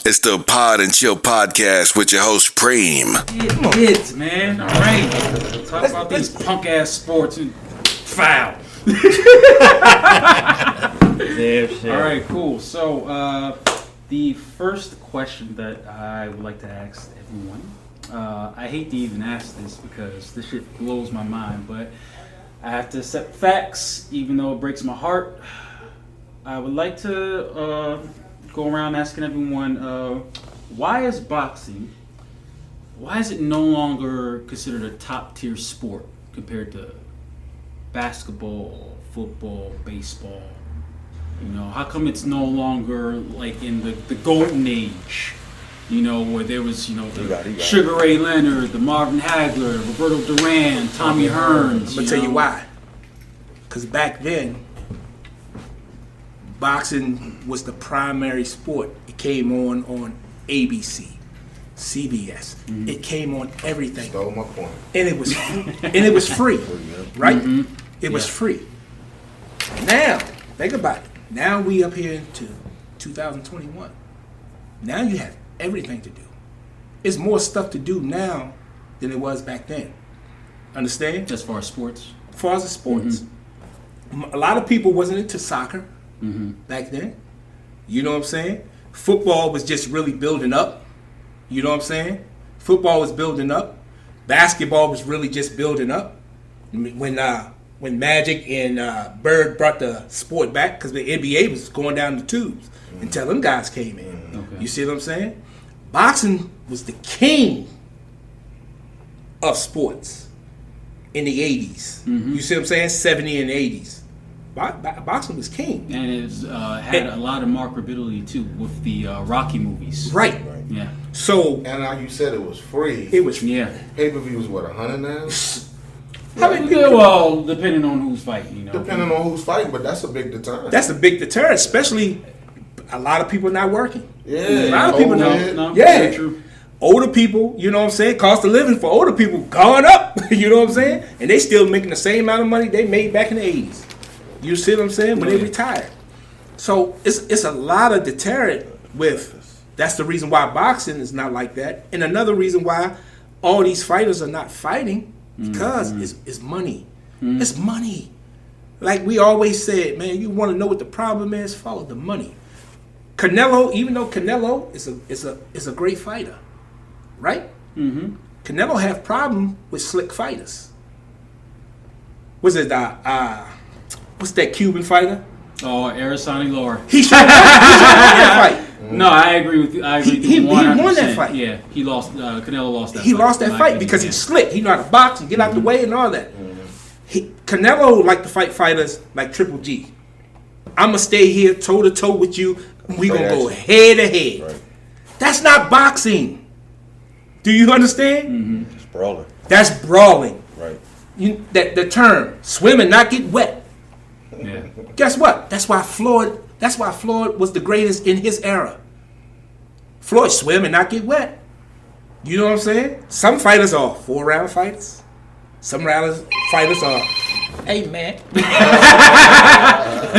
It's the Pod and Chill podcast with your host, Preem. It, man. All right. Talk about these punk-ass sports and foul. All right, cool. So, the first question that I would like to ask everyone, I hate to even ask this because this shit blows my mind, but I have to accept facts, even though it breaks my heart. I would like to go around asking everyone, why is it no longer considered a top-tier sport compared to basketball, football, baseball? You know, how come it's no longer like in the golden age? You know, where there was, the Sugar Ray Leonard, the Marvin Hagler, Roberto Duran, Tommy Hearns. I'm going to tell you why. Because back then, boxing was the primary sport. It came on ABC, CBS. Mm-hmm. It came on everything. Stole my point. And it was free, right? Mm-hmm. It was free. Now, think about it. Now we up here into 2021. Now you have everything to do. It's more stuff to do now than it was back then. Understand? As far as sports? As far as the sports. Mm-hmm. A lot of people wasn't into soccer back then. You know what I'm saying? Football was just really building up. You know what I'm saying? Football was building up. Basketball was really just building up. When Magic and Bird brought the sport back, because the NBA was going down the tubes until them guys came in. Okay. You see what I'm saying? Boxing was the king of sports in the 80s. Mm-hmm. You see what I'm saying? 70 and 80s. Boxing was king. And it had a lot of marketability, too, with the Rocky movies. Right. Yeah. So, and like you said, it was free. It was free. Yeah. Pay-per-view was what, $100 now? How many people? Well, depending on who's fighting, Depending on who's fighting, but that's a big deterrent. That's a big deterrent, especially a lot of people not working. Yeah. A lot of people no. Yeah. True. Older people, you know what I'm saying? Cost of living for older people gone up. You know what I'm saying? And they still making the same amount of money they made back in the 80s. You see what I'm saying? When they retired. So it's a lot of deterrent with. That's the reason why boxing is not like that. And another reason why all these fighters are not fighting because it's money. Mm-hmm. It's money. Like we always said, man, you want to know what the problem is? Follow the money. Canelo, even though Canelo is a great fighter, right? Mm-hmm. Canelo have problem with slick fighters. What's it? What's that Cuban fighter? Oh, Araceli Lara. He should have won that fight. No, I agree with you. He won that fight. Yeah, he lost. Canelo lost that. He lost that fight because he's slick. He know how to box and get out the way and all that. Canelo like to fight fighters like Triple G. I'm gonna stay here toe to toe with you. We gonna go head to head. Right. That's not boxing. Do you understand? Mm-hmm. It's brawling. That's brawling. Right. The term swim and not get wet. Yeah. Guess what? That's why Floyd was the greatest in his era. Floyd swim and not get wet. You know what I'm saying? Some fighters are 4-round fighters. Some fighters are, hey man.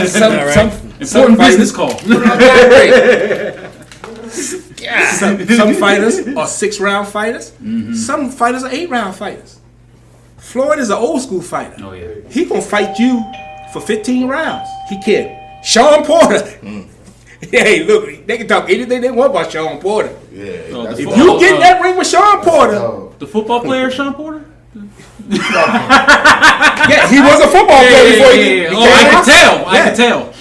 Some business call. Some fighters are 6-round fighters. Mm-hmm. Some fighters are 8-round fighters. Floyd is an old school fighter. Oh yeah. He gonna fight you for 15 rounds. He can. Sean Porter. Hey, look, they can talk anything they want about Sean Porter. Yeah. If you get in that ring with Sean Porter, the football player Sean Porter. Yeah, he was a football player before he I can tell.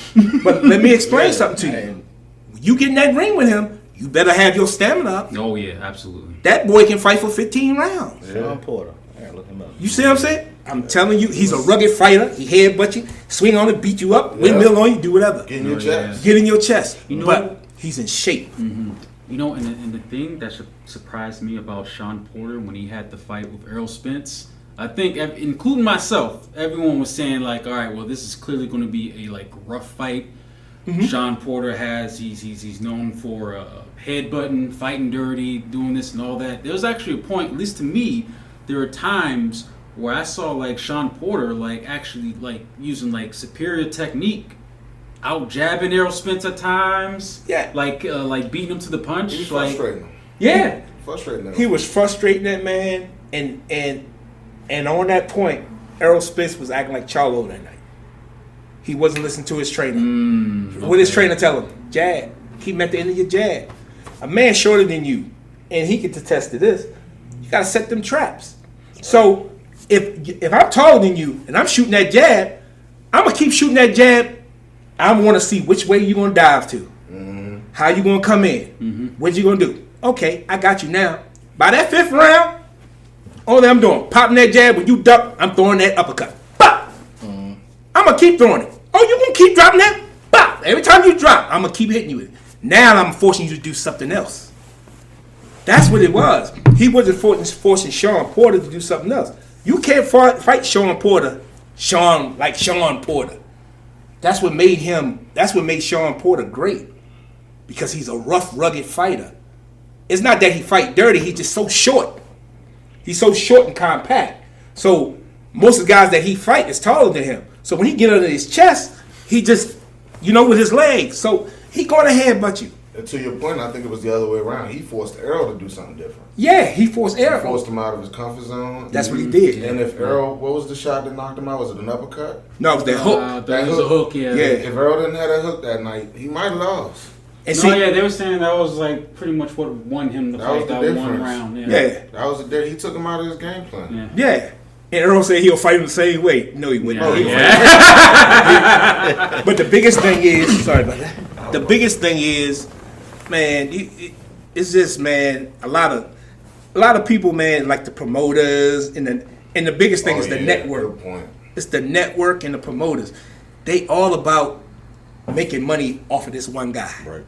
But let me explain something to you. When you get in that ring with him, you better have your stamina up. Oh yeah, absolutely. That boy can fight for 15 rounds. Sean Porter. I gotta look him up. You see what I'm saying? I'm telling you, he's a rugged fighter. He headbutt you, swing on it, beat you up, windmill on you, do whatever. Get in your chest. Get in your chest. But he's in shape. Mm-hmm. And the thing that surprised me about Sean Porter when he had the fight with Errol Spence, I think, including myself, everyone was saying like, all right, well, this is clearly going to be a rough fight. Mm-hmm. Sean Porter he's known for headbutting, fighting dirty, doing this and all that. There was actually a point, at least to me, there were times where I saw Sean Porter actually using superior technique out jabbing Errol Spence at times. Yeah. Like beating him to the punch. He was Like, frustrating him. Yeah. Frustrating him. He was frustrating that man, and on that point, Errol Spence was acting like Charlo that night. He wasn't listening to his trainer. What did his trainer tell him? Jab. Keep him at the end of your jab. A man shorter than you, and he can attest to this, you got to set them traps. So if I'm taller than you and I'm shooting that jab, I'm going to keep shooting that jab. I want to see which way you're going to dive to. How you going to come in. What you going to do. Okay, I got you now. By that 5th round, all that I'm doing, popping that jab. When you duck, I'm throwing that uppercut. Bop! I'm going to keep throwing it. Oh, you going to keep dropping that? Bop! Every time you drop, I'm going to keep hitting you with it. Now I'm forcing you to do something else. That's what it was. He wasn't forcing Sean Porter to do something else. You can't fight Sean Porter, Sean Porter. That's what made Sean Porter great. Because he's a rough, rugged fighter. It's not that he fight dirty, he's just so short. He's so short and compact. So most of the guys that he fight is taller than him. So when he get under his chest, he just, with his legs. So he going to headbutt you. And to your point, I think it was the other way around. He forced Errol to do something different. Yeah, he forced Errol. He forced him out of his comfort zone. That's what he did. And if Errol, what was the shot that knocked him out? Was it an uppercut? No, it was that hook. That was a hook, yeah. If Errol didn't have that hook that night, he might have lost. And they were saying that was like pretty much what won him the fight, that one round. Yeah. That was he took him out of his game plan. Yeah. And Errol said he'll fight him the same way. No, he wouldn't. But the biggest thing is, sorry about that. The biggest thing is, man, it's just, man, a lot of people, man, like the promoters and the biggest thing is the network. Good point. It's the network and the promoters. They all about making money off of this one guy. Right.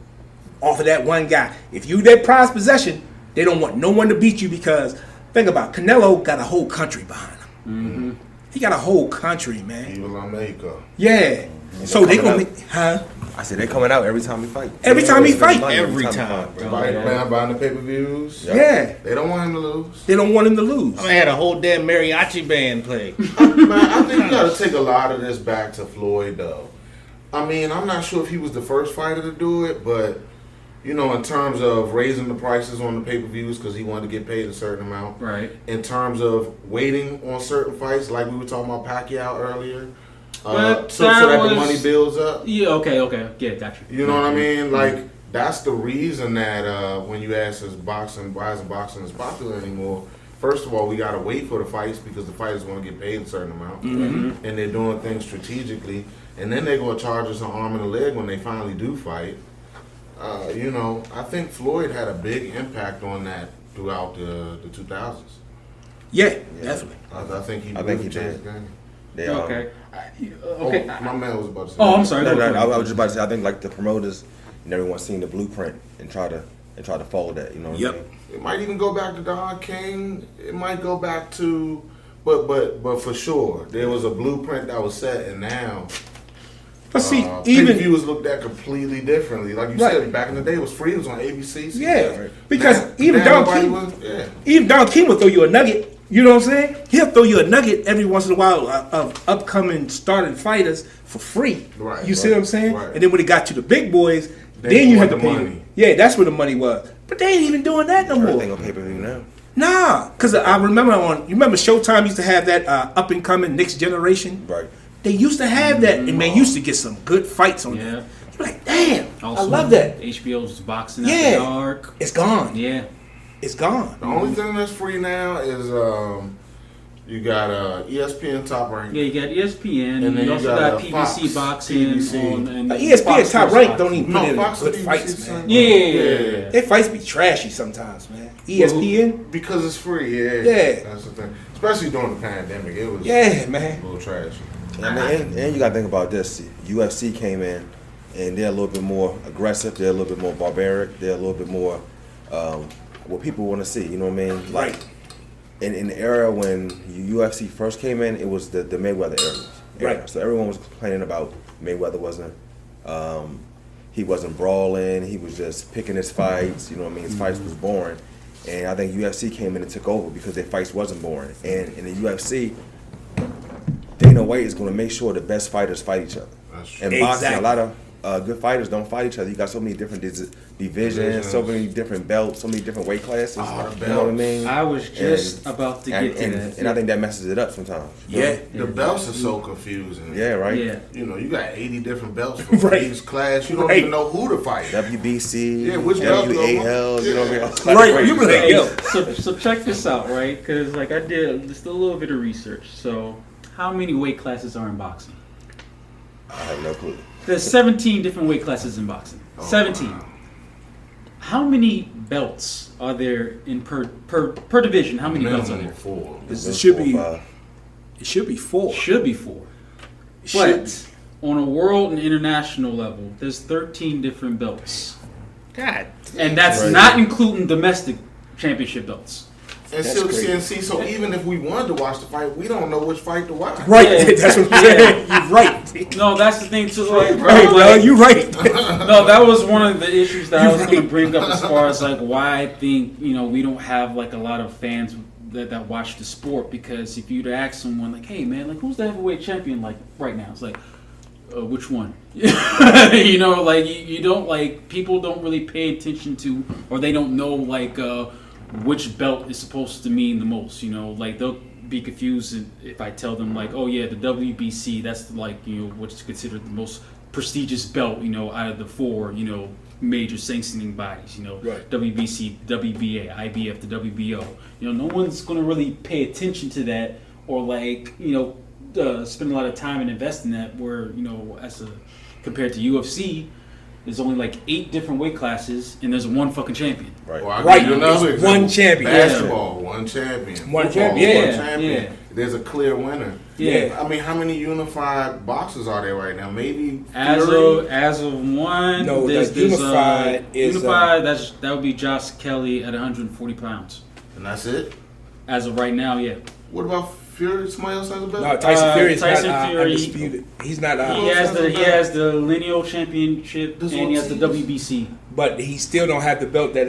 Off of that one guy. If you their prized possession, they don't want no one to beat you because think about it, Canelo got a whole country behind him. He got a whole country, man. He was on Mexico. Yeah. So they gonna make, I said they coming out every time we fight. Every time he fight. Every time. Buying the pay-per-views. Yeah. They don't want him to lose. They don't want him to lose. I had a whole damn mariachi band play. Man, I think you got to take a lot of this back to Floyd, though. I mean, I'm not sure if he was the first fighter to do it, but, in terms of raising the prices on the pay-per-views because he wanted to get paid a certain amount. Right. In terms of waiting on certain fights, like we were talking about Pacquiao earlier. But so that the money builds up. Yeah, okay. Yeah, gotcha. You know what I mean? Like, that's the reason that when you ask why isn't boxing as popular anymore, first of all, we got to wait for the fights because the fighters want to get paid a certain amount. And they're doing things strategically. And then they're going to charge us an arm and a leg when they finally do fight. I think Floyd had a big impact on that throughout the 2000s. Yeah, definitely. I think he did. changed the game. Okay. My man was about to say. Oh, I'm sorry. No, I was just about to say. I think like the promoters and everyone's seen the blueprint and try to follow that. You know what I mean? It might even go back to Don King. It might go back to, but for sure there was a blueprint that was set, and now. But see, pay-per-view was looked at completely differently. Like you said, back in the day, it was free. It was on ABC. Because even Don King will throw you a nugget. You know what I'm saying? He'll throw you a nugget every once in a while of upcoming starting fighters for free. Right. You see what I'm saying? Right. And then when it got to the big boys, then you had to pay money. Yeah, that's where the money was. But they ain't even doing that no more. Everything on pay-per-view now. Nah, because I remember Showtime used to have that up and coming next generation. Right. They used to have that, and they used to get some good fights on that. You're like, damn, Also, I love that. HBO's boxing after dark. It's gone. Yeah. It's gone. The only thing that's free now is you got ESPN Top Rank. Yeah, you got ESPN, And then you also you got, got PBC Fox, boxing PBC. on and ESPN Fox Top Sports Rank Boxing. don't even put in Fox good and fights, PBC man. Yeah. Their fights be trashy sometimes, man. ESPN? Because it's free, yeah. That's the thing. Especially during the pandemic, it was man. a little trashy. And you got to think about this. UFC came in, and they're a little bit more aggressive. They're a little bit more barbaric. They're a little bit more what people want to see. You know what I mean? Right. In the era when UFC first came in, it was the Mayweather era. Right. So everyone was complaining about Mayweather he wasn't brawling. He was just picking his fights. You know what I mean? His fights was boring. And I think UFC came in and took over because their fights wasn't boring. And in the UFC, Dana White is going to make sure the best fighters fight each other. That's true. And boxing, a lot of good fighters don't fight each other. You got so many different divisions, so many different belts, so many different weight classes. You know what I mean? I was just about to get to that. And I think that messes it up sometimes. Yeah. The belts are so confusing. Yeah, right? Yeah. You know, you got 80 different belts for each class. You don't even know who to fight. WBC, Yeah, which belt? WAL, you know what I mean? Right, you be like, Hey, yo. so check this out, right? Because like I did just a little bit of research. So how many weight classes are in boxing? I have no clue. There's 17 different weight classes in boxing. 17. Wow. How many belts are there in per division? How many belts are Minimum there? 4. It should be. 4 or 5. It should be 4. Should be 4. Should But on a world and international level, there's 13 different belts. God. And that's Right. not including domestic championship belts. And That's still, crazy. so even if we wanted to watch the fight, we don't know which fight to watch. Right, Yeah. that's what I'm saying. You're right. No, that's the thing too. Like, Right, bro, like, you're right. no, that was one of the issues that I was going to right. bring up as far as like why I think we don't have like a lot of fans that watch the sport, because if you'd ask someone like, hey man, like who's the heavyweight champion like right now, it's like which one? Like you don't, like, people don't really pay attention to, or they don't know like which belt is supposed to mean the most. Like they'll be confused if I tell them like, oh yeah, the WBC, that's like what's considered the most prestigious belt out of the 4 major sanctioning bodies. Right. WBC, WBA, IBF, the WBO. No one's gonna really pay attention to that, or like spend a lot of time and invest in that. Where compared to UFC, there's only like 8 different weight classes, and there's one fucking champion. Right. Well, I'll Right, give you another it's example. one champion. Basketball, one champion. One Football, champion, one yeah, champion. yeah. There's a clear winner. Yeah. I mean, how many unified boxers are there right now? Maybe As Fury? of one, No, there's unified is, unified. That would be Josh Kelly at 140 pounds. And that's it? As of right now, yeah. What about Fury? Somebody else has a belt? No, Tyson Fury is Tyson not Fury- undisputed. He's not. He has the lineal championship, This and he has the one- WBC. But he still don't have the belt that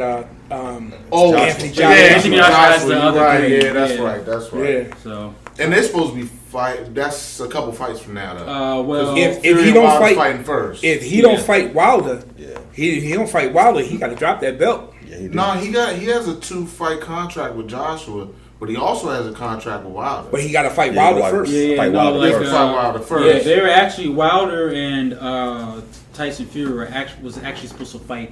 Oh, Anthony yeah, Joshua. Anthony Joshua has the you're other right. three. Yeah, that's Yeah. right. That's right. Yeah. So, And they're supposed to be fight. That's a couple fights from now, though. well, If Fury he and don't Wilder's fight- fighting first. If he don't Yeah. fight Wilder, Yeah. he don't fight Wilder. He got to drop that belt. Yeah, he did. No, he has a 2-fight contract with Joshua, but he also has a contract with Wilder. But he got to fight Yeah, Wilder Wilder. first. yeah, Fight no, Wilder like, first. Fight Wilder first. yeah, they were actually Wilder and Tyson Fury was actually supposed to fight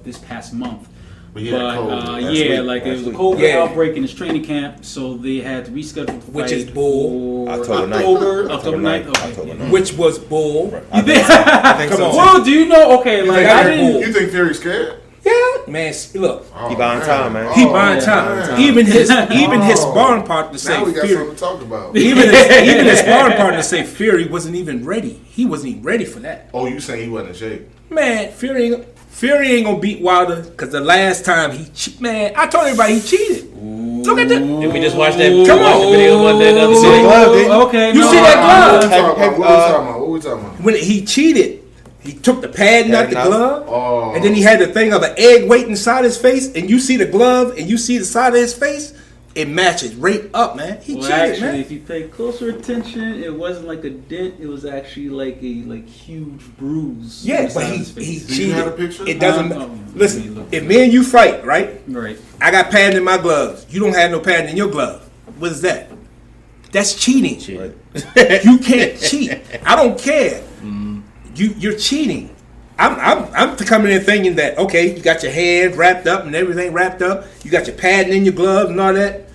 this past month. But he had COVID. Last Yeah, week, like there was a last COVID week. Yeah. outbreak in his training camp, so they had to reschedule the fight, Which is bull. for October 9th. October 9th. Okay. October 9th. Which was bull. Right. You think? I think Come so. on. too. Well, do you know? Okay, like think I I didn't. bull? You think Fury's scared? Yeah, man. Look, Oh, He buying time, man. he Oh, buying man. time. Even his Oh. sparring partner say Now we got Fury. something to talk about. Even his sparring partner say Fury wasn't even ready. He wasn't even ready for that. Oh, you saying he wasn't in shape? Man, Fury ain't gonna beat Wilder because the last time man, I told everybody he cheated. Look at that. Did we just watch that? Come watch on. the video one day the other You see the day? glove, didn't you? Okay, You no, see that glove? What we talking about? What we talking about? When he cheated, he took the padding out the Padding out. glove, Oh. and then he had the thing of an egg weight inside his face, and you see the glove, and you see the side of his face, it matches right up, man. He Well, cheated, actually, man. if you pay closer attention, it wasn't like a dent. It was actually like a huge bruise. Yeah, on the but side of he his face. Do you cheated. have a picture? It doesn't. Let me Listen, look. if me and you fight, right? Right. I got padding in my gloves. You don't have no padding in your glove. What is that? That's cheating. Right. You can't cheat. I don't care. You're cheating. I'm coming in thinking that okay, you got your hand wrapped up and everything wrapped up. You got your padding in your gloves and all that.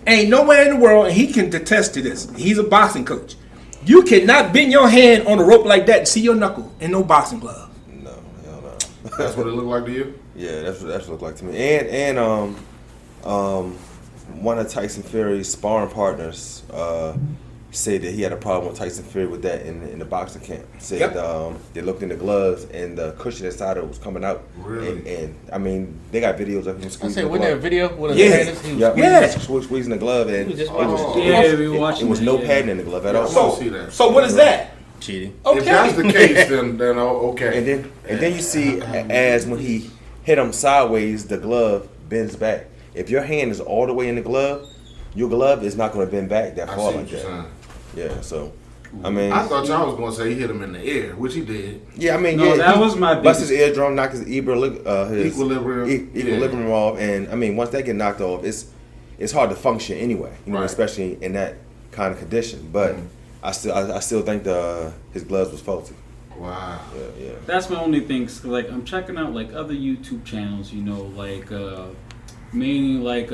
Ain't nowhere in the world, and he can attest to this. He's a boxing coach. You cannot bend your hand on a rope like that and see your knuckle in no boxing glove. No, hell no. That's what it looked like to you? Yeah, that's what it looked like to me. And one of Tyson Fury's sparring partners said that he had a problem with Tyson Fury with that in the boxing camp. Said Yep. they looked in the gloves and the cushion inside of it was coming out. Really? And I mean, they got videos of him I squeezing said, the wasn't there a glove. video? With Yeah. Yeah, Yeah. squeezing the glove and He was just it was, watching. Yeah, we were watching. it was that, no yeah. padding in the glove at all. So- see that. So what is that? Cheating. Okay. If that's the case, then okay. And then you see as when he hit him sideways, the glove bends back. If your hand is all the way in the glove, your glove is not going to bend back that I far see like what you're that. saying. Yeah, so I mean, I thought y'all was gonna say he hit him in the air, which he did. yeah, I mean, No, yeah, that he was my bust biggest. his eardrum, knock his his Equilibrium. off, and I mean, once that get knocked off, it's hard to function anyway. You know, Right. especially in that kind of condition. But I still think his gloves was faulty. Wow. Yeah. That's my only thing. 'Cause, like, I'm checking out like other YouTube channels, you know, like mainly like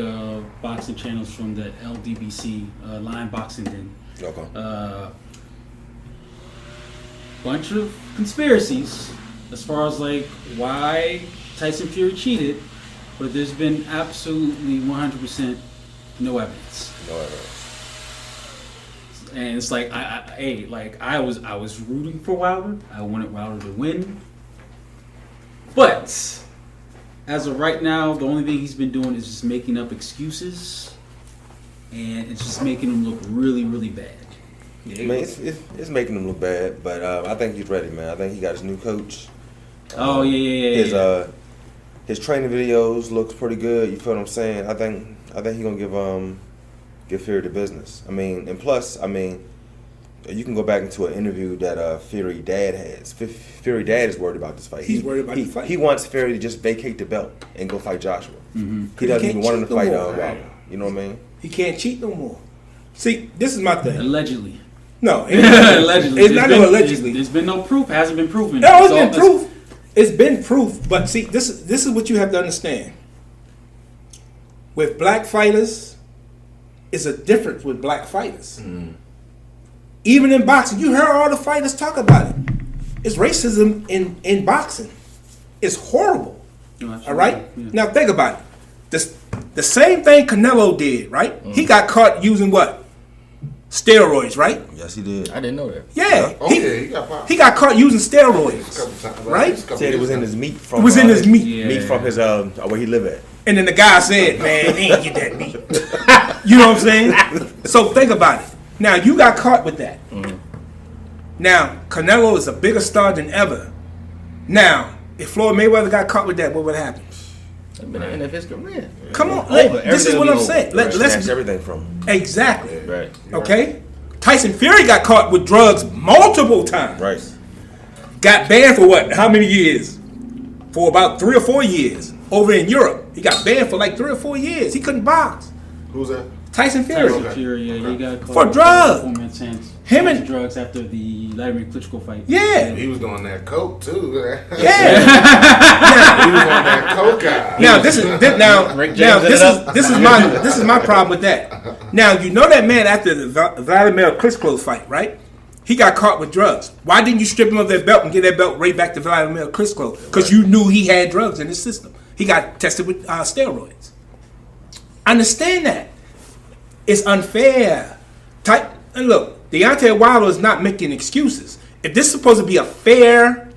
boxing channels from the LDBC, Lion Boxing Den. Okay. Bunch of conspiracies as far as like why Tyson Fury cheated, but there's been absolutely 100% no evidence. And it's like I was rooting for Wilder. I wanted Wilder to win, but as of right now, the only thing he's been doing is just making up excuses, and it's just making him look really, really bad. I mean, it's making him look bad, but I think he's ready, man. I think he got his new coach. Oh yeah. His training videos looks pretty good. You feel what I'm saying? I think he's gonna give Fury the business. I mean, and plus, I mean, you can go back into an interview that Fury dad has. Fury dad is worried about this fight. He's worried about the fight. He wants Fury to just vacate the belt and go fight Joshua. Mm-hmm. He doesn't He even can't want him to cheat fight no more. Wilder. You know what I mean? He can't cheat no more. See, this is my thing. Allegedly. No, Allegedly. It's not no allegedly. There's been no proof. It hasn't been proven. No, it's all- been proof. It's been proof. But see, this is what you have to understand. With black fighters, it's a difference with black fighters. Even in boxing, you heard all the fighters talk about it. It's racism in boxing. It's horrible. No, absolutely. All right? Yeah. Now think about it. The same thing Canelo did, right? He got caught using what? Steroids, right? Yes, he did. I didn't know that. Yeah. Okay, he got popped. He got caught using steroids. Couple times, Right? couple Said it was years in ago. his meat from. It was in his meat. Yeah. Meat from his where he live at. And then the guy said, man, he ain't get that meat. You know what I'm saying? So think about it. Now, you got caught with that. Now, Canelo is a bigger star than ever. Now, if Floyd Mayweather got caught with that, what would happen? I've been at the end of his career. Come on. Over. This is Everything what will I'm be saying. over. Let's Snatched everything from him. Exactly. Right. Okay? Tyson Fury got caught with drugs multiple times. Right. Got banned for what? How many years? For about 3 or 4 years. Over in Europe. He got banned for like 3 or 4 years. He couldn't box. Who's that? Tyson Fury. Tyson Fury, yeah, he got caught For with drugs. performance enhanced Him and- drugs after the Vladimir Klitschko fight. Yeah. He was doing that coke too. Yeah. He was on that coke guy. Now this is this is my problem with that. Now you know that man after the Vladimir Klitschko fight, right? He got caught with drugs. Why didn't you strip him of that belt and give that belt right back to Vladimir Klitschko? Because you knew he had drugs in his system. He got tested with steroids. Understand that. It's unfair. And look, Deontay Wilder is not making excuses. If this is supposed to be a fair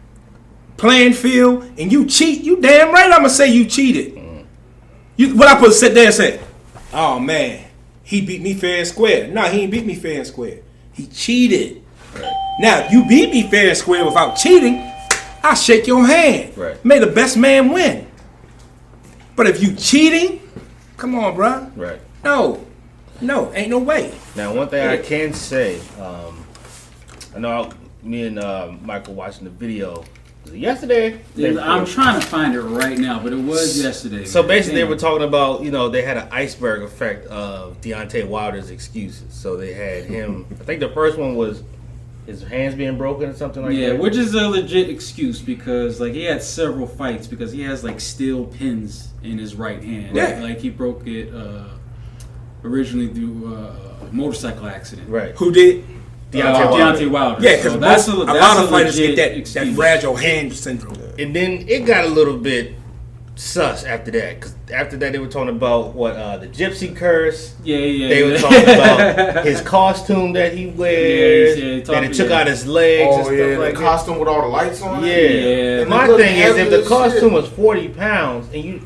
playing field and you cheat, you damn right I'm going to say you cheated. What I supposed to sit there and say, oh man, he beat me fair and square. No, he ain't beat me fair and square. He cheated. Now, if you beat me fair and square without cheating, I'll shake your hand. Right. May the best man win. But if you cheating, come on, bruh. Right. No, ain't no way. Now, one thing I can say, I know me and Michael watching the video. Was it yesterday? I'm trying to find it right now, but it was yesterday. So basically, they Damn. were talking about, they had an iceberg effect of Deontay Wilder's excuses. So they had him. I think the first one was his hands being broken or something like Yeah, that. which is a legit excuse because like he had several fights because he has like steel pins in his right hand. Yeah. Like he broke it originally through a motorcycle accident. Right. Who did? Deontay Wilder. Yeah, because So that's a that's lot of fighters legit get that excuse. fragile hand syndrome. And then it got a little bit sus after that. Because after that, they were talking about the gypsy curse. Yeah. They were talking about his costume that he wears. Yeah, that it took out his legs and Oh stuff yeah, like the that. costume with all the lights on Yeah. it. Yeah. My It looked thing is, if heavy the as costume shit. was 40 pounds and you.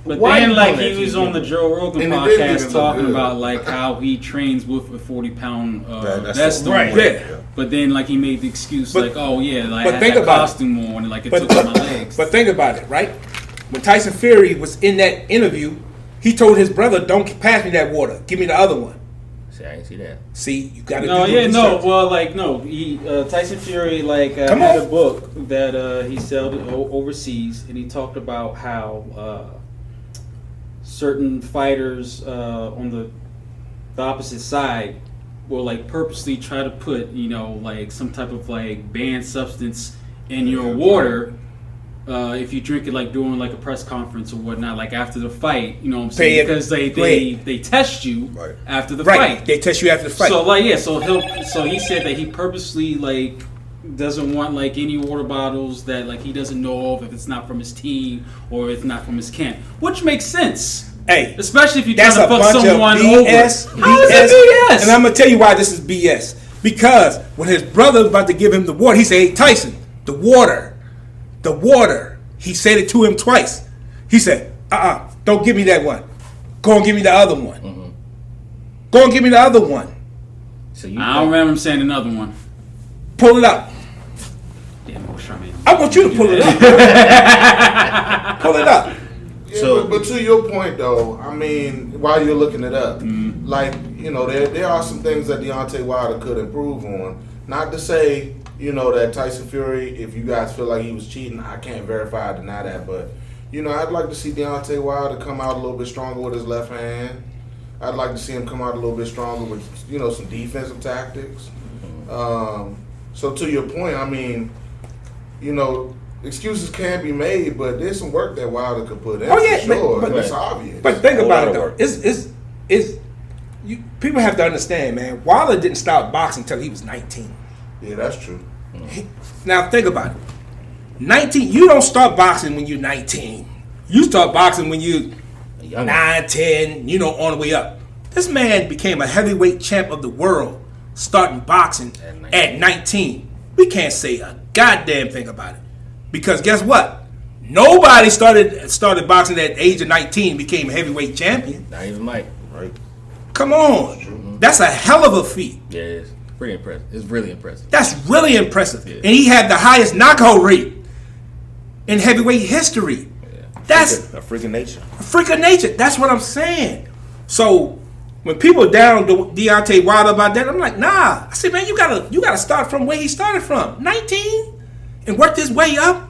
But why then, you like, doing he that was to on the you? Joe Rogan And it didn't even podcast look talking good. about, like, how he trains with a 40-pound That's vest on. right. Yeah. But then, like, he made the excuse, But- like, oh, yeah, like, but I think had that about it. costume on, and, like, it But took out my legs. but think about it, right? When Tyson Fury was in that interview, he told his brother, "Don't pass me that water. Give me the other one." See, I didn't see that. See, you got to No, do your yeah, no. research. Well, like, no. He Tyson Fury Come had on. a book that he sold overseas, and he talked about how certain fighters on the opposite side will like purposely try to put like some type of like banned substance in your water. If you drink it like during like a press conference or whatnot, like after the fight, you know what I'm saying? Because they test you after the Right. fight. They test you after the fight. So like so he said that he purposely like doesn't want like any water bottles that like he doesn't know of if it's not from his team or if it's not from his camp, which makes sense. Hey, Especially if you're that's trying to a fuck bunch someone of over. BS. How is it BS? And I'm gonna tell you why this is BS. Because when his brother was about to give him the water, he said, "Hey Tyson, the water." He said it to him twice. He said, don't give me that one. Go and give me the other one. Mm-hmm. Go and give me the other one. So I don't remember him saying another one. Pull it up. Damn, I mean, I want you to pull it up. Pull it up. Yeah, So- but to your point though, I mean, while you're looking it up, like there are some things that Deontay Wilder could improve on. Not to say that Tyson Fury, if you guys feel like he was cheating, I can't verify or deny that, but I'd like to see Deontay Wilder come out a little bit stronger with his left hand. I'd like to see him come out a little bit stronger with some defensive tactics. So to your point, I mean, excuses can be made, but there's some work that Wilder could put in. Oh, yeah, for sure. but It's obvious. But think A about lot it of though. work. People have to understand, man. Wilder didn't start boxing until he was 19. Yeah, that's true. Now think about it. 19. You don't start boxing when you're 19. You start boxing when you're Young. 9, 10. On the way up. This man became a heavyweight champ of the world, starting boxing at 19. We can't say a goddamn thing about it, because guess what? Nobody started boxing at the age of 19 became a heavyweight champion. Not even Mike. Right. Come on, that's a hell of a feat. Yeah, it's pretty impressive. It's really impressive. That's really impressive. Yeah. And he had the highest knockout rate in heavyweight history. That's A freak of nature. a freak of nature. That's what I'm saying. So when people down Deontay Wilder about that, I'm like, nah. I said, man, you gotta start from where he started from, 19, and work his way up,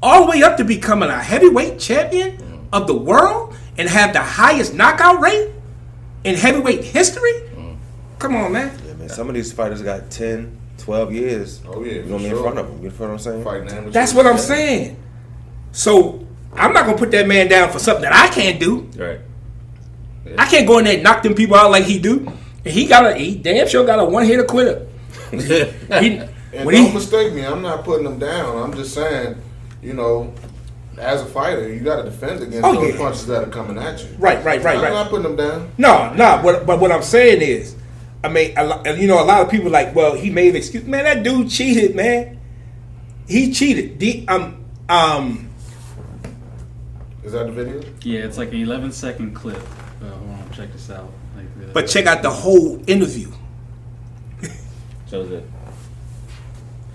all the way up to becoming a heavyweight champion of the world and have the highest knockout rate in heavyweight history. Come on, man. Yeah, man. Some of these fighters got 10, 12 years. Oh, yeah, You know for in sure. front of them. You know what I'm saying? Fighting amateurs. That's what I'm saying. So I'm not gonna put that man down for something that I can't do. Right. I can't go in there and knock them people out like he do. And he damn sure got a one-hitter quitter. And don't mistake me, I'm not putting them down. I'm just saying, as a fighter, you got to defend against those punches that are coming at you. Right. I'm not putting them down. No. But what I'm saying is, I mean, a lot of people like, well, he made an excuse. Man, that dude cheated, man. He cheated. Is that the video? yeah, it's like an 11-second clip. Hold on, check this out. Like, really. But check out the whole interview. Shows it.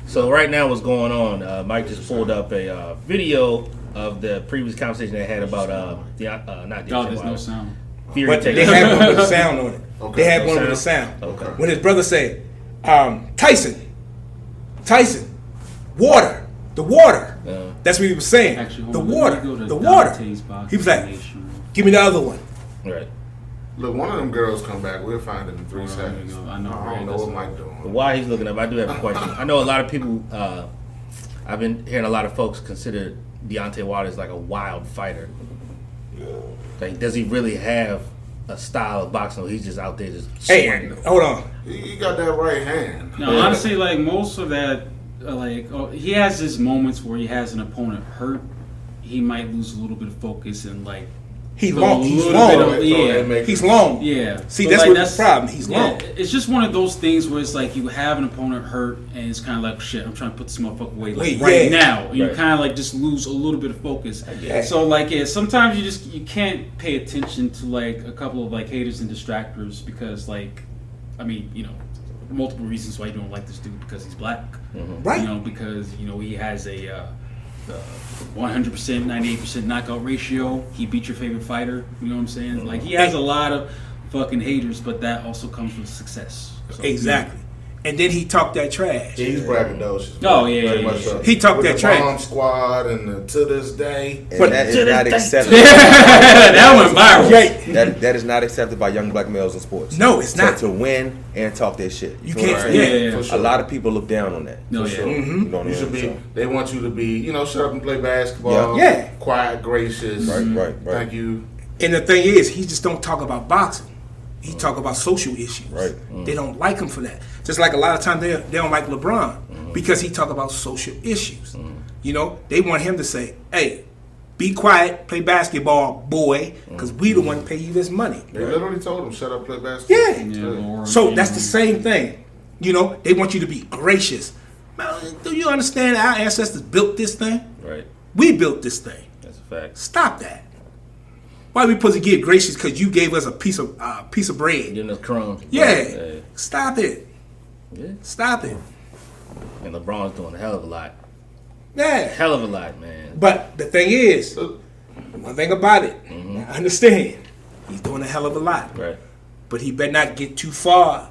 So right now, what's going on? Mike just pulled up a video of the previous conversation they had about not Deontay there's Wilder. no sound. Fury But taking- they had one with the sound on it. Okay. They had No one with the sound? sound. Okay. When his brother said, Tyson, water, the water. That's what he was saying. Actually, hold the on, let water, me go to the water. Dante's boxing He was like, nation. give me the other one. Right. Look, one of them girls come back. We'll find it in 3 Hold on, here we seconds. go. I know, I right, don't know that's what what- Mike doing. But while he's looking up, I do have a question. I know a lot of people. I've been hearing a lot of folks consider Deontay Wilder as like a wild fighter. Like, does he really have a style of boxing? Or he's just out there just Hey, swinging? hold on. He got that right hand. No, honestly, like most of that, he has his moments where he has an opponent hurt. He might lose a little bit of focus and like. He's throw long. a He's little long. bit of- yeah. He's long. Yeah. See, But, that's like, what the problem. He's long. It's just one of those things where it's like you have an opponent hurt and it's kind of like, shit, I'm trying to put this motherfucker away like, right now. And you Right. kind of like just lose a little bit of focus. Yeah. So like, yeah, sometimes you can't pay attention to like a couple of like haters and distractors because like, I mean, multiple reasons why you don't like this dude because he's black. Right. Because, he has a 100%, 98% knockout ratio. He beat your favorite fighter. You know what I'm saying? Like, he has a lot of fucking haters, but that also comes with success. So, Exactly. And then he talked that trash. He's braggadocious. Oh, yeah, Very yeah, much yeah. so. He talked With that the trash. Bomb Squad and to this day. And But that is to not this day- accepted. that went viral. Yeah. That is not accepted by young black males in sports. No, it's not. To win and talk their shit. You feel what can't- I'm saying? yeah. For sure. A lot of people look down on that. No, For yeah. sure. You know what I You should mean? be. They want you to be, shut up and play basketball. Yeah. Yeah. Quiet, gracious. Right. Thank you. And the thing is, he just don't talk about boxing. He talk about social issues. Right. They don't like him for that. Just like a lot of times they don't like LeBron because he talk about social issues. They want him to say, "Hey, be quiet, play basketball, boy, because we the one pay you this money." They literally told him, shut up, play basketball. Yeah. Yeah, So that's the same thing. They want you to be gracious. Man, do you understand our ancestors built this thing? Right. We built this thing. That's a fact. Stop that. Why we supposed to get gracious because you gave us a piece of bread? Getting us crumbs. Yeah. Right. Stop it. Yeah. Stop it. And LeBron's doing a hell of a lot. Yeah. Hell of a lot, man. But the thing is, one thing about it, I understand, he's doing a hell of a lot. Right. But he better not get too far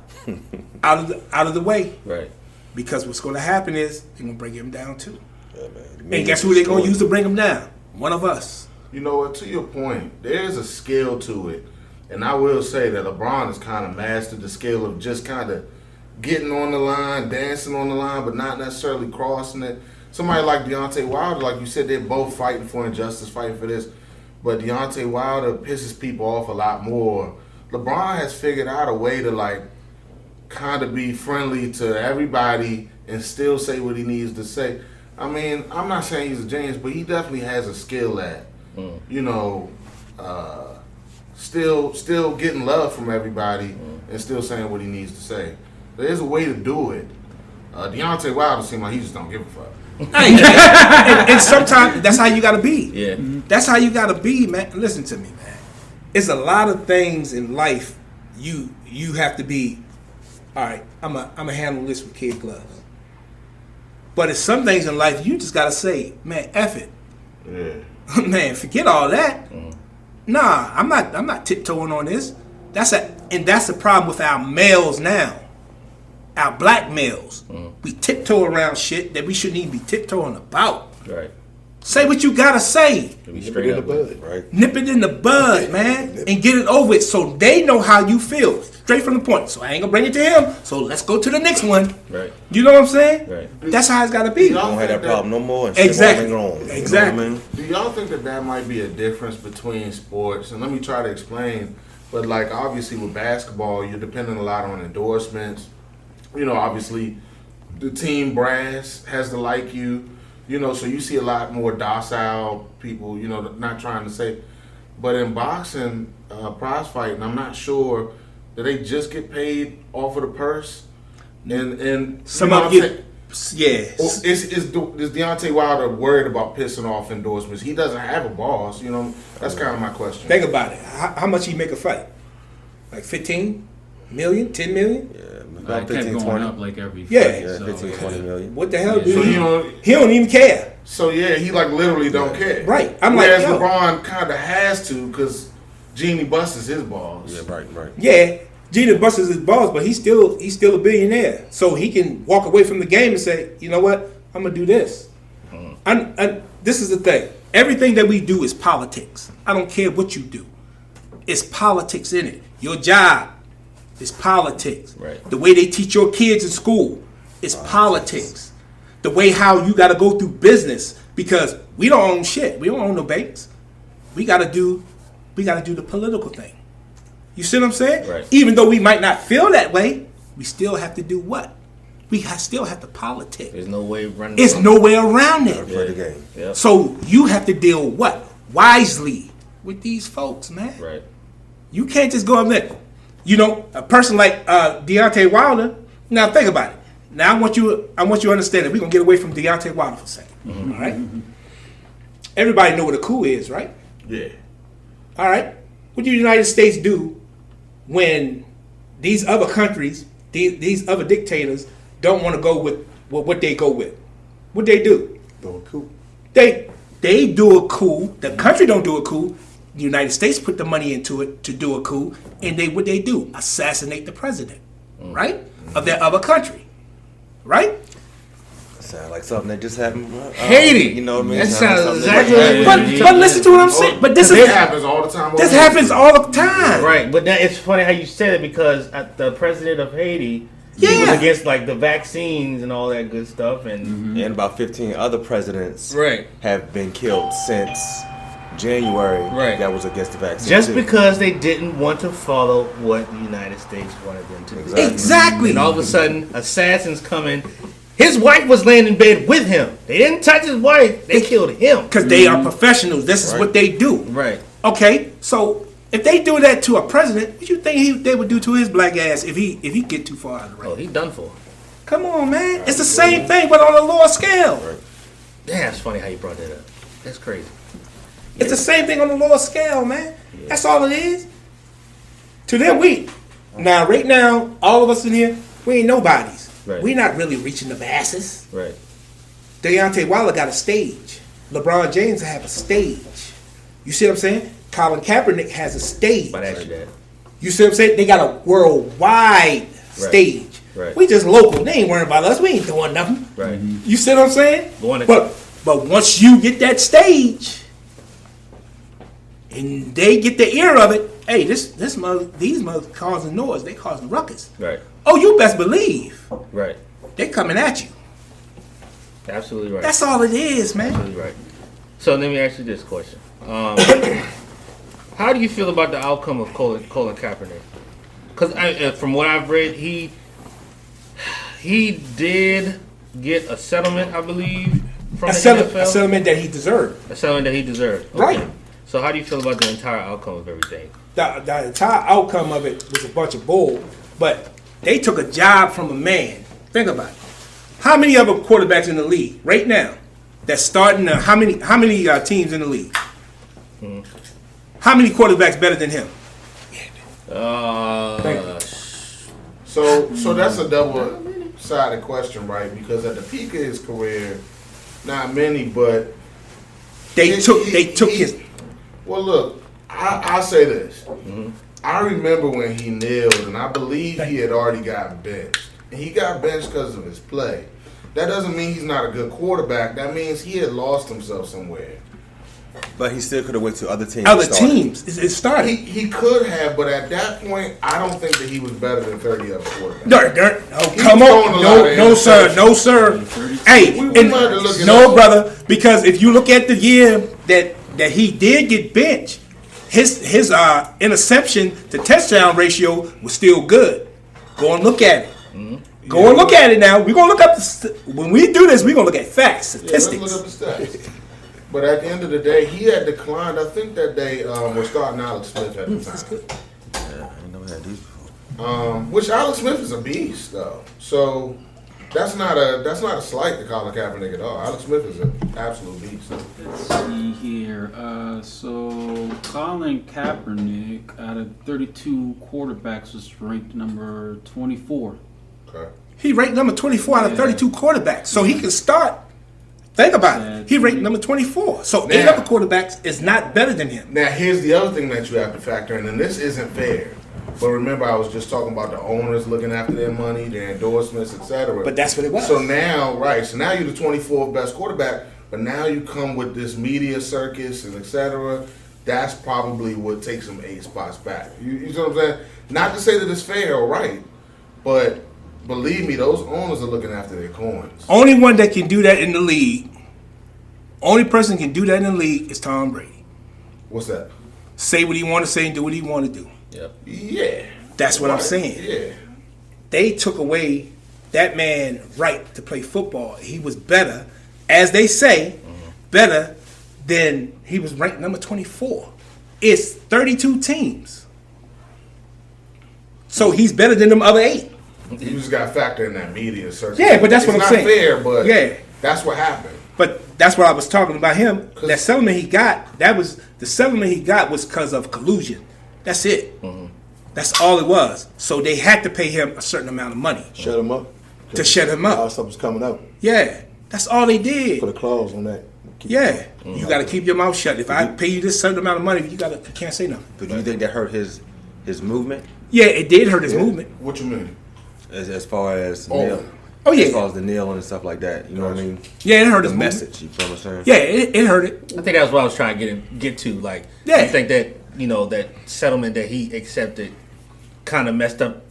out of the way, Right. because what's going to happen is they're going to bring him down too. Yeah, man. And guess who they're going to use to bring him down? One of us. You know what? To your point, there's a skill to it. And I will say that LeBron has kind of mastered the skill of just kind of getting on the line, dancing on the line, but not necessarily crossing it. Somebody like Deontay Wilder, like you said, they're both fighting for injustice, fighting for this. But Deontay Wilder pisses people off a lot more. LeBron has figured out a way to, kind of be friendly to everybody and still say what he needs to say. I mean, I'm not saying he's a genius, but he definitely has a skill at, still getting love from everybody and still saying what he needs to say. There's a way to do it. Deontay Wilder seems like he just don't give a fuck. Hey, and sometimes that's how you got to be. Yeah. That's how you got to be, man. Listen to me, man. It's a lot of things in life you have to be, all right, I'm a handle this with kid gloves. But it's some things in life you just got to say, man, F it. Yeah. Man, forget all that. Nah, I'm not tiptoeing on this. That's the problem with our males now. Our black males. We tiptoe around shit that we shouldn't even be tiptoeing about. Right. Say what you gotta say. To be straight up. Right. Nip it in the bud, man, and get it over with so they know how you feel. Straight from the point. So I ain't gonna bring it to him. So let's go to the next one. Right. You know what I'm saying? Right. That's how it's gotta be. Y'all Don't have that think problem no more. And Exactly. Shit won't linger on. Exactly. You know what I mean? Do y'all think that might be a difference between sports? And let me try to explain. But obviously with basketball, you're depending a lot on endorsements. Obviously the team brass has to like you. So you see a lot more docile people, not trying to say. But in boxing, prize fighting, I'm not sure that they just get paid off of the purse. And Some of you, yeah. Is Deontay Wilder worried about pissing off endorsements? He doesn't have a boss, That's kind of my question. Think about it. How much he make a fight? Like 15 million, 10 million? Yeah, It about kept 15, going 20. up like every Yeah. fight, Yeah, so, 15, 20 million. What the hell, Yeah. dude? So, He don't even care. he literally don't care. Right. I'm Whereas like, yo. LeBron kind of has to because Jeannie Buss is his boss. Yeah, right. Yeah, Gina Buster's his boss, but he's still a billionaire. So he can walk away from the game and say, you know what, I'm gonna do this. And this is the thing. Everything that we do is politics. I don't care what you do. It's politics in it. Your job is politics. Right. The way they teach your kids in school is politics. The way how you got to go through business, because we don't own shit. We don't own no banks. We got to do the political thing. You see what I'm saying? Right. Even though we might not feel that way, we still have to do what? Still have to politic. There's no way running. There's no way around it. Play the game. Yep. So you have to deal what? Wisely with these folks, man. Right. You can't just go up there. A person like Deontay Wilder. Now think about it. Now I want you to understand that we're gonna get away from Deontay Wilder for a second. All right. Everybody know what a coup is, right? Yeah. All right. What do the United States do when these other countries, these other dictators, don't want to go with what they go with? What they do? Don't cool. They do a coup. The country don't do a coup. the United States put the money into it to do a coup, and what they do? Assassinate the president, right? Of that other country, right? Sound like something that just happened. Haiti. You know what I mean? That Sound sounds like something exactly that- But listen to what I'm saying. But this happens all the time. This happens all the time. Right, but it's funny how you said it because the president of Haiti he was Yeah. against like the vaccines and all that good stuff, and And about 15 other presidents right, have been killed since January. Right. That was against the vaccine. just too. because they didn't want to follow what the United States wanted them to do. Exactly. And all of a sudden, assassins come in. His wife was laying in bed with him. They didn't touch his wife. They killed him. Because they are professionals. This is what they do. Right. Okay, so if they do that to a president, what you think they would do to his black ass if he get too far out of the Oh, race? he done for. Come on, man. It's the same thing, but on a lower scale. Damn, it's funny how you brought that up. That's crazy. It's the same thing on a lower scale, man. That's all it is. To them, right now, all of us in here, we ain't nobodies. Right. We not really reaching the masses. Right. Deontay Wilder got a stage. LeBron James have a stage. You see what I'm saying? Colin Kaepernick has a stage. But actually, that. You see what I'm saying? They got a worldwide stage. Right. We just local. They ain't worrying about us. We ain't doing nothing. Right. You see what I'm saying? Going to- But once you get that stage, and they get the ear of it, hey, these mothers causing noise. They causing ruckus. Right. Oh, you best believe Right. they coming at you. Absolutely right. That's all it is, man. Absolutely right. So let me ask you this question: how do you feel about the outcome of Colin Kaepernick? Because from what I've read, he did get a settlement, I believe, from the NFL. A settlement that he deserved. A settlement that he deserved. Okay. Right. So how do you feel about the entire outcome of everything? The entire outcome of it was a bunch of bull, but they took a job from a man. Think about it. How many other quarterbacks in the league right now that's starting? How many teams in the league? How many quarterbacks better than him? So that's a double-sided question, right? Because at the peak of his career, not many, but They took his. Well, look, I'll say this. I remember when he kneeled, and I believe he had already got benched. And he got benched because of his play. That doesn't mean he's not a good quarterback. That means he had lost himself somewhere. But he still could have went to other teams. Other teams. It started. He could have, but at that point, I don't think that he was better than 30 other quarterbacks. No, come on. No, sir. Hey, We might have to look it no, up. brother, because if you look at the year that he did get benched, his interception to touchdown ratio was still good. Go and look at it. Go and look at it now. We're gonna look up when we do this. We're gonna look at facts, Yeah, let's statistics. look up the stats. But at the end of the day, he had declined. I think that they were starting Alex Smith at the time. Yeah, I ain't never had these before. Which Alex Smith is a beast, though. So that's not a slight to Colin Kaepernick at all. Alex Smith is an absolute beast. Let's see here. So Colin Kaepernick, out of 32 quarterbacks, was ranked number 24. Okay. He ranked number 24 out of 32 quarterbacks, so he can start. Think about it. He ranked number 24, so 8 Now- other quarterbacks is not better than him. Now here's the other thing that you have to factor in, and this isn't fair. But remember, I was just talking about the owners looking after their money, their endorsements, etc. But that's what it was. So now, right? So now you're the 24th best quarterback, but now you come with this media circus and etc. That's probably what takes him 8 spots back. You know what I'm saying? Not to say that it's fair or right, but believe me, those owners are looking after their coins. Only one that can do that in the league. Only person can do that in the league is Tom Brady. What's that? Say what he want to say and do what he want to do. Yep. Yeah. That's what I'm Right. saying. Yeah. They took away that man right to play football. He was better, as they say, better than he was ranked number 24. It's 32 teams. So he's better than them other 8. You just got to factor in that media circus. Yeah, but that's what I'm saying. It's not fair, but Yeah. that's what happened. But that's what I was talking about him. That settlement he got, the settlement he got was because of collusion. That's it. That's all it was. So they had to pay him a certain amount of money Shut him up. to shut him up. All stuff was coming out. Yeah, that's all they did. Put a clause on that. You got to keep your mouth shut. If I pay you this certain amount of money, you can't say nothing. But do you think that hurt his movement? Yeah, it did hurt his movement. What you mean? As far as Oh yeah. as far as the kneeling and stuff like that, you know what I mean? Yeah, it hurt The his message, you feel what I'm saying? Yeah, it hurt it. I think that's what I was trying to get to. Like, Yeah. I think that that settlement that he accepted kind of messed up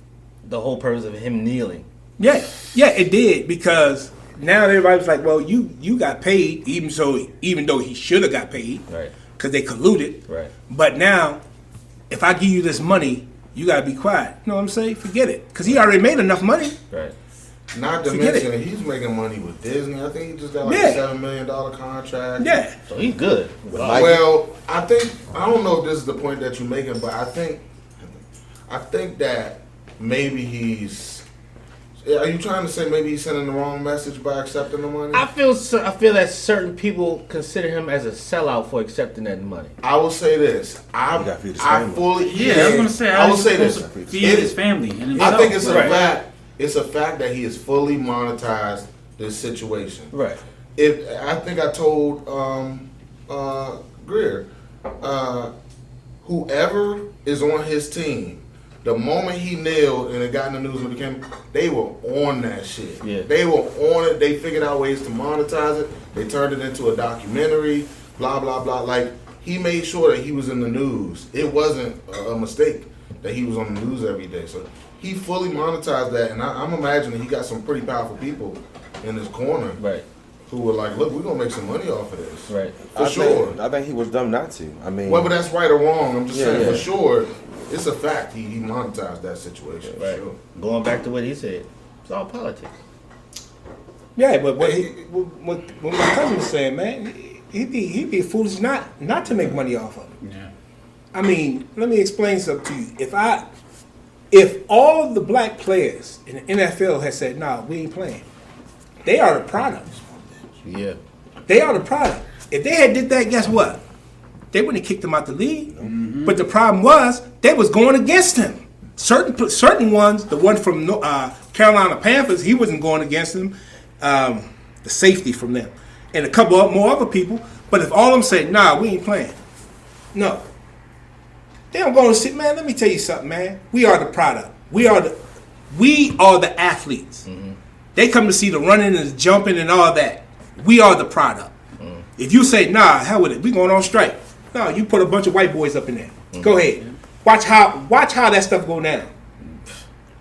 the whole purpose of him kneeling. Yeah, it did because now everybody's like, well, you got paid, even though he should have got paid, Right. Because they colluded, Right. But now, if I give you this money, you gotta be quiet. You know what I'm saying? Forget it, because he already made enough money. Right. Not to Forget mention, it. he's making money with Disney. I think he just got like Yeah. a $7 million contract. Yeah, So he's good. Like- Well, I don't know if this is the point that you're making, but I think that maybe he's. Are you trying to say maybe he's sending the wrong message by accepting the money? I feel that certain people consider him as a sellout for accepting that money. I will say this. You gotta feed his I family. fully. Yeah, I was gonna say. I will say this. To feed his family and himself. I think it's a Right. fact. It's a fact that he has fully monetized this situation. Right. I think I told Greer, whoever is on his team, the moment he nailed and it got in the news and became, they were on that shit. Yeah. They were on it. They figured out ways to monetize it. They turned it into a documentary. Blah blah blah. Like he made sure that he was in the news. It wasn't a mistake that he was on the news every day. So he fully monetized that, and I'm imagining he got some pretty powerful people in his corner, Right. who were like, "Look, we're gonna make some money off of this, Right. for sure." I think he was dumb not to. I mean, Whether that's right or wrong, I'm just saying yeah. for sure, it's a fact. He monetized that situation. Right. For sure. Going back to what he said, it's all politics. yeah. But what my cousin was saying, man, he'd be foolish not to make money off of it. Yeah. I mean, let me explain something to you. If all of the black players in the NFL had said, "Nah, we ain't playing," they are the product. Yeah. They are the product. If they had did that, guess what? They wouldn't have kicked him out the league. Mm-hmm. But the problem was they was going against him. Certain ones, the one from Carolina Panthers, he wasn't going against him. The safety from them, and a couple of more other people. But if all of them said, "Nah, we ain't playing," no. They don't go and sit, man. Let me tell you something, man. We are the product. We are the athletes. Mm-hmm. They come to see the running and the jumping and all that. We are the product. Mm-hmm. If you say, "Nah, hell with it, we going on strike," no, you put a bunch of white boys up in there. Mm-hmm. Go ahead. Watch how that stuff go down.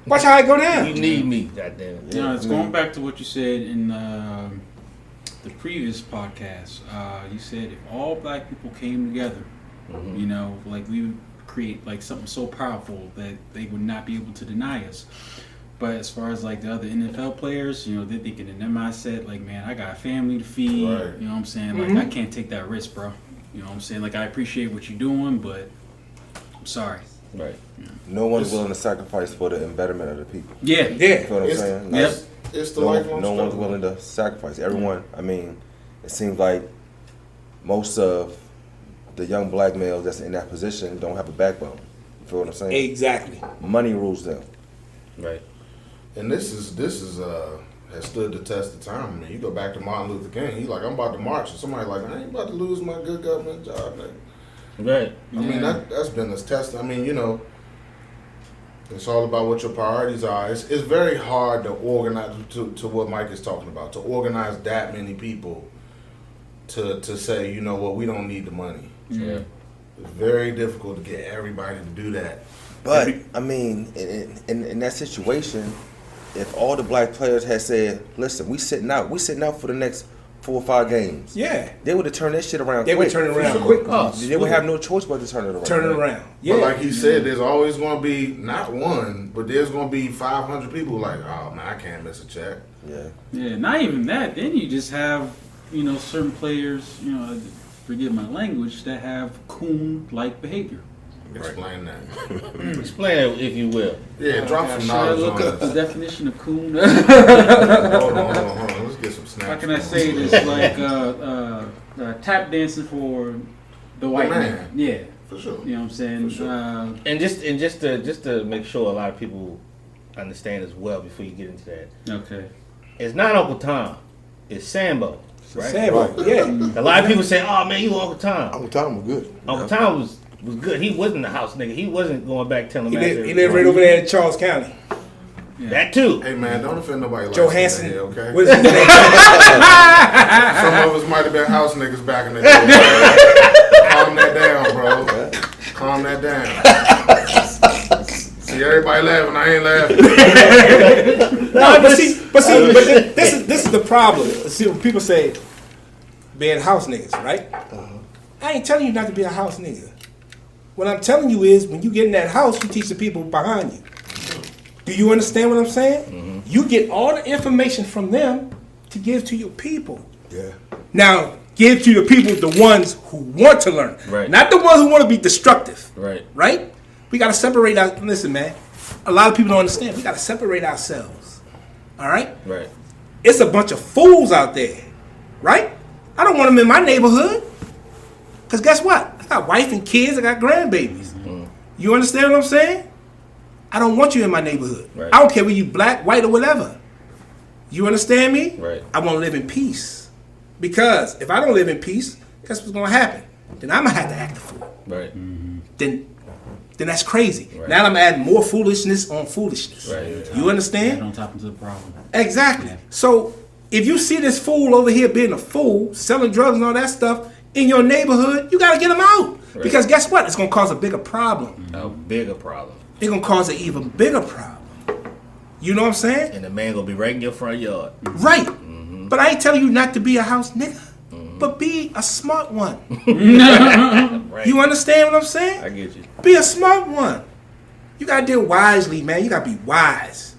Watch how it go down. You need me, goddamn. It's going back to what you said in the previous podcast. You said if all black people came together, like we would create like something so powerful that they would not be able to deny us. But as far as like the other NFL players, they're thinking in their mindset, like, man, I got a family to feed. Right. You know what I'm saying? Like, I can't take that risk, bro. You know what I'm saying? Like, I appreciate what you're doing, but I'm sorry. Right. no one's willing to sacrifice for the betterment of the people. Yeah. You know what I'm It's- saying? Yep. It's the No lifelong one's struggle. willing to sacrifice. Everyone, I mean, it seems like most of the young black males that's in that position don't have a backbone. You feel what I'm saying? Exactly. Money rules them. Right. And this is has stood the test of time. I mean, you go back to Martin Luther King. He's like, I'm about to march, and somebody like, I ain't about to lose my good government job, man. Right. I mean, that's been this test. I mean, it's all about what your priorities are. It's very hard to organize, to what Mike is talking about, to organize that many people to say, you know what, we don't need the money. Yeah. It's very difficult to get everybody to do that. But I mean, in that situation, if all the black players had said, "Listen, we sitting out for the next 4 or 5 games," Yeah. they would have turned that shit around. They would quick. turn it around quick. They would have no choice but to turn it around. Turn it around. Yeah. But like he said, there's always going to be, not one, but there's going to be 500 people like, oh man, I can't miss a check. Yeah. Yeah, not even that. Then you just have, certain players, forgive my language, that have coon-like behavior. Explain that. Explain it if you will. Yeah, drop some Should I knowledge look on up the this. definition of coon? Hold on. Let's get some snaps. How can I going. say this? Like tap dancing for the white man. man. Yeah, For sure. you know what I'm saying. For sure. And just to make sure a lot of people understand as well before you get into that, Okay. it's not Uncle Tom, it's Sambo. Right. Sad boy. Yeah. A lot of people say, "Oh man, you Uncle Tom." Uncle Tom was good. Uncle Tom was good. He wasn't a house nigga. He wasn't going back telling him. He lived right over there in Charles County. That too. Hey man, don't offend nobody like Johansson. that, okay? What is his name? Some of us might have been house niggas back in the day. Calm that down, bro. Calm that down. See everybody laughing, I ain't laughing. No, but this is the problem. See, when people say being house niggas, right? I ain't telling you not to be a house nigga. What I'm telling you is when you get in that house, you teach the people behind you. Do you understand what I'm saying? Mm-hmm. You get all the information from them to give to your people. Yeah. Now, give to your people the ones who want to learn. Right. Not the ones who want to be destructive. Right. Right? We got to separate our... Listen, man. A lot of people don't understand. We got to separate ourselves. All right? Right. It's a bunch of fools out there. Right? I don't want them in my neighborhood. Because guess what? I got wife and kids. I got grandbabies. Mm. You understand what I'm saying? I don't want you in my neighborhood. Right. I don't care whether you black, white, or whatever. You understand me? Right. I want to live in peace. Because if I don't live in peace, guess what's going to happen? Then I'm going to have to act the fool. Right. Mm-hmm. Then that's crazy. Right. Now I'm adding more foolishness on foolishness. Right. You understand? On top of the problem. Exactly. Yeah. So if you see this fool over here being a fool, selling drugs and all that stuff in your neighborhood, you got to get him out. Right. Because guess what? It's going to cause a bigger problem. A bigger problem. It's going to cause an even bigger problem. You know what I'm saying? And the man going to be right in your front yard. Right. Mm-hmm. But I ain't telling you not to be a house nigga. Mm-hmm. But be a smart one. Right. You understand what I'm saying? I get you. Be a smart one. You got to deal wisely, man. You got to be wise.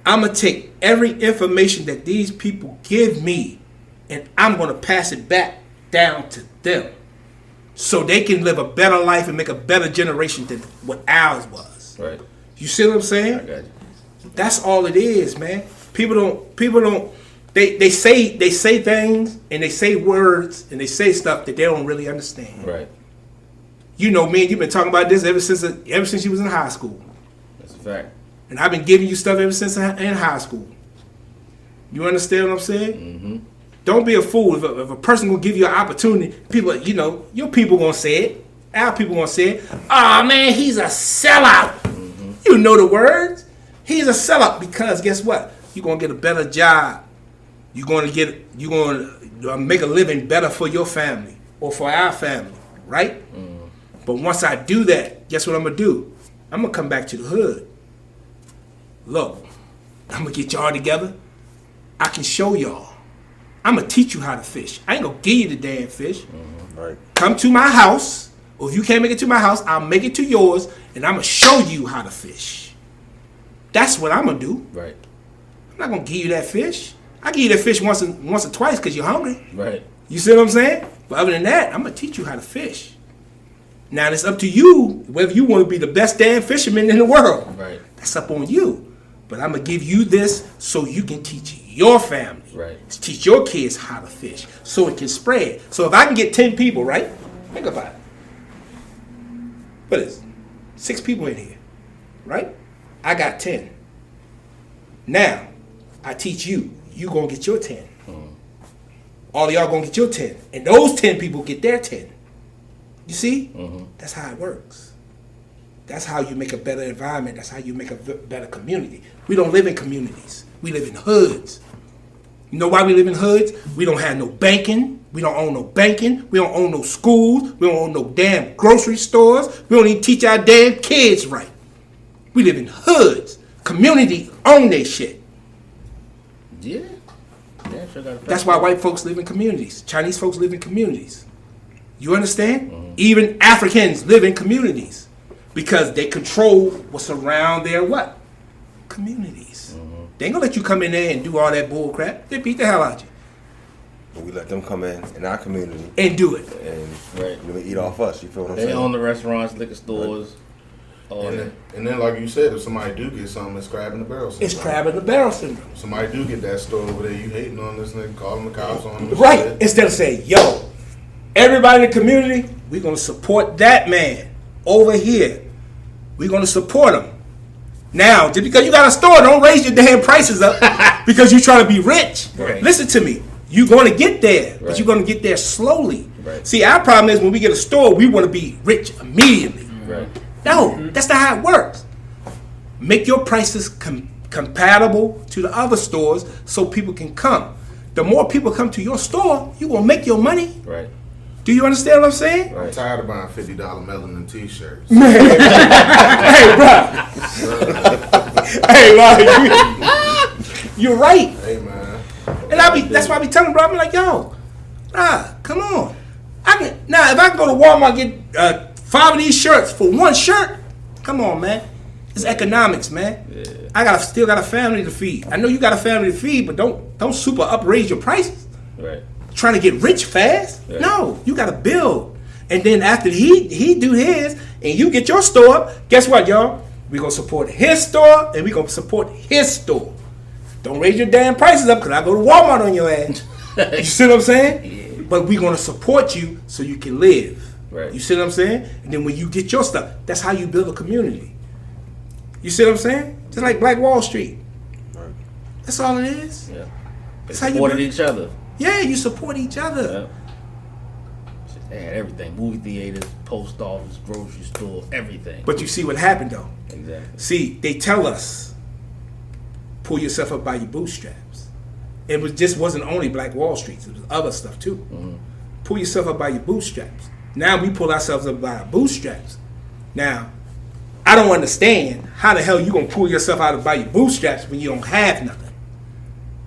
I'm going to take every information that these people give me and I'm going to pass it back down to them so they can live a better life and make a better generation than what ours was. Right. You see what I'm saying? I got you. That's all it is, man. People don't they say things and they say words and they say stuff that they don't really understand. Right. You know, me and you've been talking about this ever since you was in high school. That's a fact. And I've been giving you stuff ever since in high school. You understand what I'm saying? Mm-hmm. Don't be a fool. If a person gonna give you an opportunity, people, you know, your people gonna say it. Our people gonna say it. Oh man, he's a sellout. Mm-hmm. You know the words. He's a sellout because guess what? You're gonna get a better job. You're gonna make a living better for your family or for our family, right? Mm. But once I do that, guess what I'm gonna do? I'm gonna come back to the hood. Look, I'm gonna get y'all together. I can show y'all. I'm gonna teach you how to fish. I ain't gonna give you the damn fish. Mm-hmm. Right. Come to my house, or if you can't make it to my house, I'll make it to yours, and I'm gonna show you how to fish. That's what I'm gonna do. Right. I'm not gonna give you that fish. I give you that fish once or twice because you're hungry. Right. You see what I'm saying? But other than that, I'm gonna teach you how to fish. Now it's up to you whether you want to be the best damn fisherman in the world. Right. That's up on you. But I'm gonna give you this so you can teach your family. Right. Teach your kids how to fish so it can spread. So if I can get 10 people, right? Think about it. What is it? 6 people in here, right? I got 10. Now, I teach you. You gonna get your 10. All of y'all gonna get your 10. And those 10 people get their 10. You see? That's how it works. That's how you make a better environment. That's how you make a better community. We don't live in communities. We live in hoods. You know why we live in hoods? We don't have no banking. We don't own no banking. We don't own no schools. We don't own no damn grocery stores. We don't even teach our damn kids right. We live in hoods. Community own their shit. Yeah. Yeah, sure got That's why white folks live in communities. Chinese folks live in communities. You understand? Even Africans live in communities because they control what's around their what? Communities. They ain't gonna let you come in there and do all that bull crap. They beat the hell out you. But we let them come in our community and do it. And right. Really eat off us. You feel what I'm saying? They saying? own the restaurants, liquor stores. And then, like you said, if somebody do get something, it's crab in the barrel syndrome. It's crab in the barrel syndrome. Somebody do get that store over there, you hating on this nigga, calling the cops on him. Right. Shit. Instead of saying, yo, everybody in the community, we're going to support that man over here. We're going to support him. Now, just because you got a store, don't raise your damn prices up because you're trying to be rich. Right. Listen to me. You're going to get there, but Right. you're going to get there slowly. Right. See, our problem is when we get a store, we want to be rich immediately. Right. No, that's not how it works. Make your prices compatible to the other stores so people can come. The more people come to your store, you're going to make your money. Right. Do you understand what I'm saying? I'm tired of buying $50 melanin t-shirts. Hey, bro. Hey, bro. You're right. Hey, man. And that's why I be telling bro, I'm like, yo, come on. If I can go to Walmart and get 5 of these shirts for one shirt, come on, man. It's economics, man. Yeah. I still got a family to feed. I know you got a family to feed, but don't super upraise your prices. Right. Trying to get rich fast. Right. No, you got to build. And then after he do his and you get your store up, guess what, y'all? We're going to support his store and we're going to support his store. Don't raise your damn prices up because I go to Walmart on your ass. You see what I'm saying? Yeah. But we're going to support you so you can live. Right. You see what I'm saying? And then when you get your stuff, that's how you build a community. You see what I'm saying? Just like Black Wall Street. Right. That's all it is. Yeah. They That's how you supported build- each other. Yeah, you support each other. Yeah. They had everything. Movie theaters, post office, grocery store, everything. But you see what happened though. Exactly. See, they tell us, pull yourself up by your bootstraps. It wasn't only Black Wall Street. It was other stuff too. Mm-hmm. Pull yourself up by your bootstraps. Now we pull ourselves up by our bootstraps. Now, I don't understand how the hell you gonna pull yourself out by your bootstraps when you don't have nothing.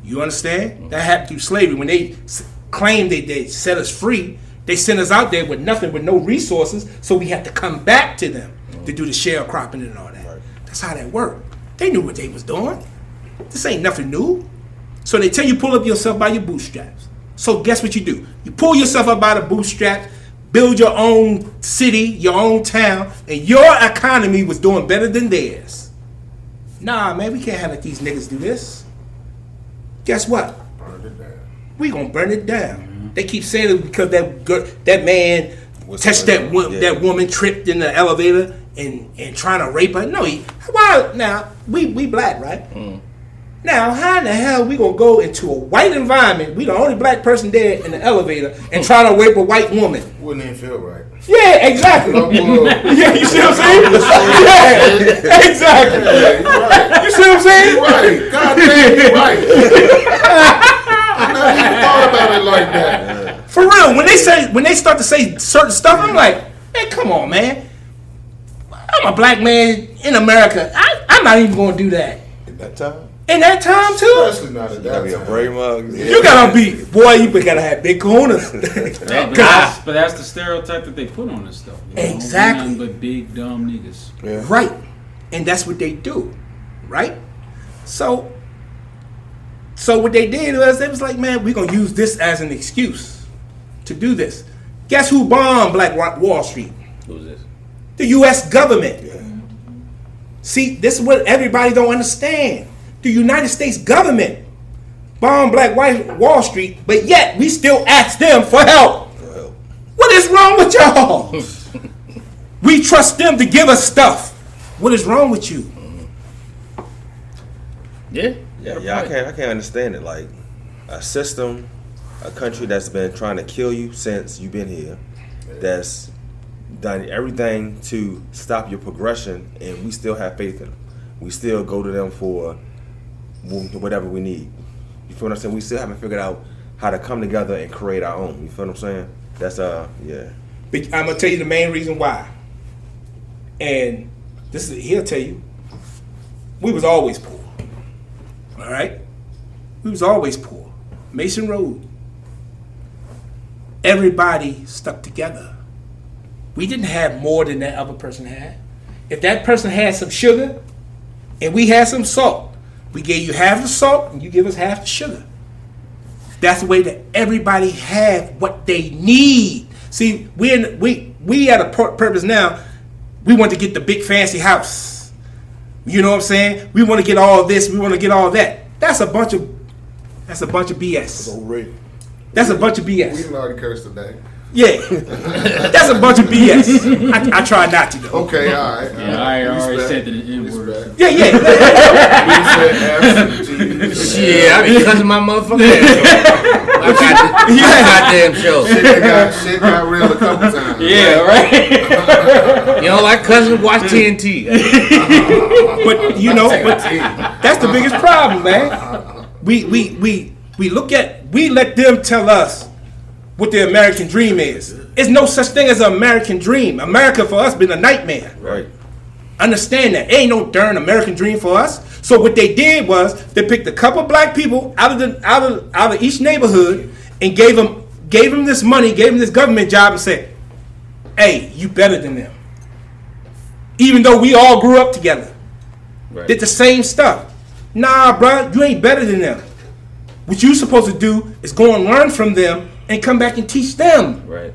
You understand? That happened through slavery. When they claimed they set us free, they sent us out there with nothing, with no resources, so we had to come back to them to do the sharecropping and all that. Right. That's how that worked. They knew what they was doing. This ain't nothing new. So they tell you pull up yourself by your bootstraps. So guess what you do? You pull yourself up by the bootstraps, build your own city, your own town, and your economy was doing better than theirs. Nah, man, we can't have these niggas do this. Guess what? Burned it down. We gonna burn it down. They keep saying it because that man touched that woman, tripped in the elevator and trying to rape her. No, why? Now we black, right? Now, how in the hell we gonna go into a white environment? We the only black person there in the elevator and try to rape a white woman? Wouldn't even feel right. Yeah, exactly. No, Yeah, you see what I'm saying? Yeah, exactly. you're right. You see what I'm saying? You're right. God damn, you're right. I never even thought about it like that. For real, when they start to say certain stuff, I'm like, man, come on, man. I'm a black man in America. I'm not even gonna do that. At that time, In that time too, Especially not at you gotta that be a time. brave mug. you gotta be, boy, you gotta have big corners. But that's the stereotype that they put on us, though. You know? Exactly. Nothing but big dumb niggas. Yeah. Right. And that's what they do. Right? So what they did was they was like, man, we're gonna use this as an excuse to do this. Guess who bombed Black Wall Street? Who's this? The US government. See, this is what everybody don't understand. The United States government bombed Black Wall Street, but yet we still ask them for help. What is wrong with y'all? We trust them to give us stuff. What is wrong with you? Yeah. Yeah, I can't understand it. Like a system, a country that's been trying to kill you since you've been here, that's done everything to stop your progression, and we still have faith in them. We still go to them for whatever we need. You feel what I'm saying? We still haven't figured out how to come together and create our own. You feel what I'm saying? That's yeah. But I'm gonna tell you the main reason why. And he'll tell you, we was always poor. All right? We was always poor. Mason Road. Everybody stuck together. We didn't have more than that other person had. If that person had some sugar and we had some salt, we gave you half the salt and you give us half the sugar. That's the way that everybody have what they need. See, we at a purpose now. We want to get the big fancy house. You know what I'm saying? We want to get all this. We want to get all that. That's a bunch of BS. That's a bunch of We BS. didn't already curse today. Yeah, that's a bunch of BS. I try not to though. Okay, all right. Yeah, I already Respect. said that in N-word. Respect. Yeah. We said F, G, Shit, I be cussing my motherfucking ass off. Goddamn show. Shit got real a couple times. Yeah, right. You don't like cussing? Watch TNT. But you know, that's the biggest problem, man. We let them tell us what the American dream is. There's no such thing as an American dream. America for us been a nightmare. Right. Understand that. Ain't no darn American dream for us. So what they did was they picked a couple black people out of each neighborhood and gave them this money, gave them this government job, and said, "Hey, you better than them." Even though we all grew up together, did the same stuff. Nah, bro, you ain't better than them. What you supposed to do is go and learn from them and come back and teach them. Right.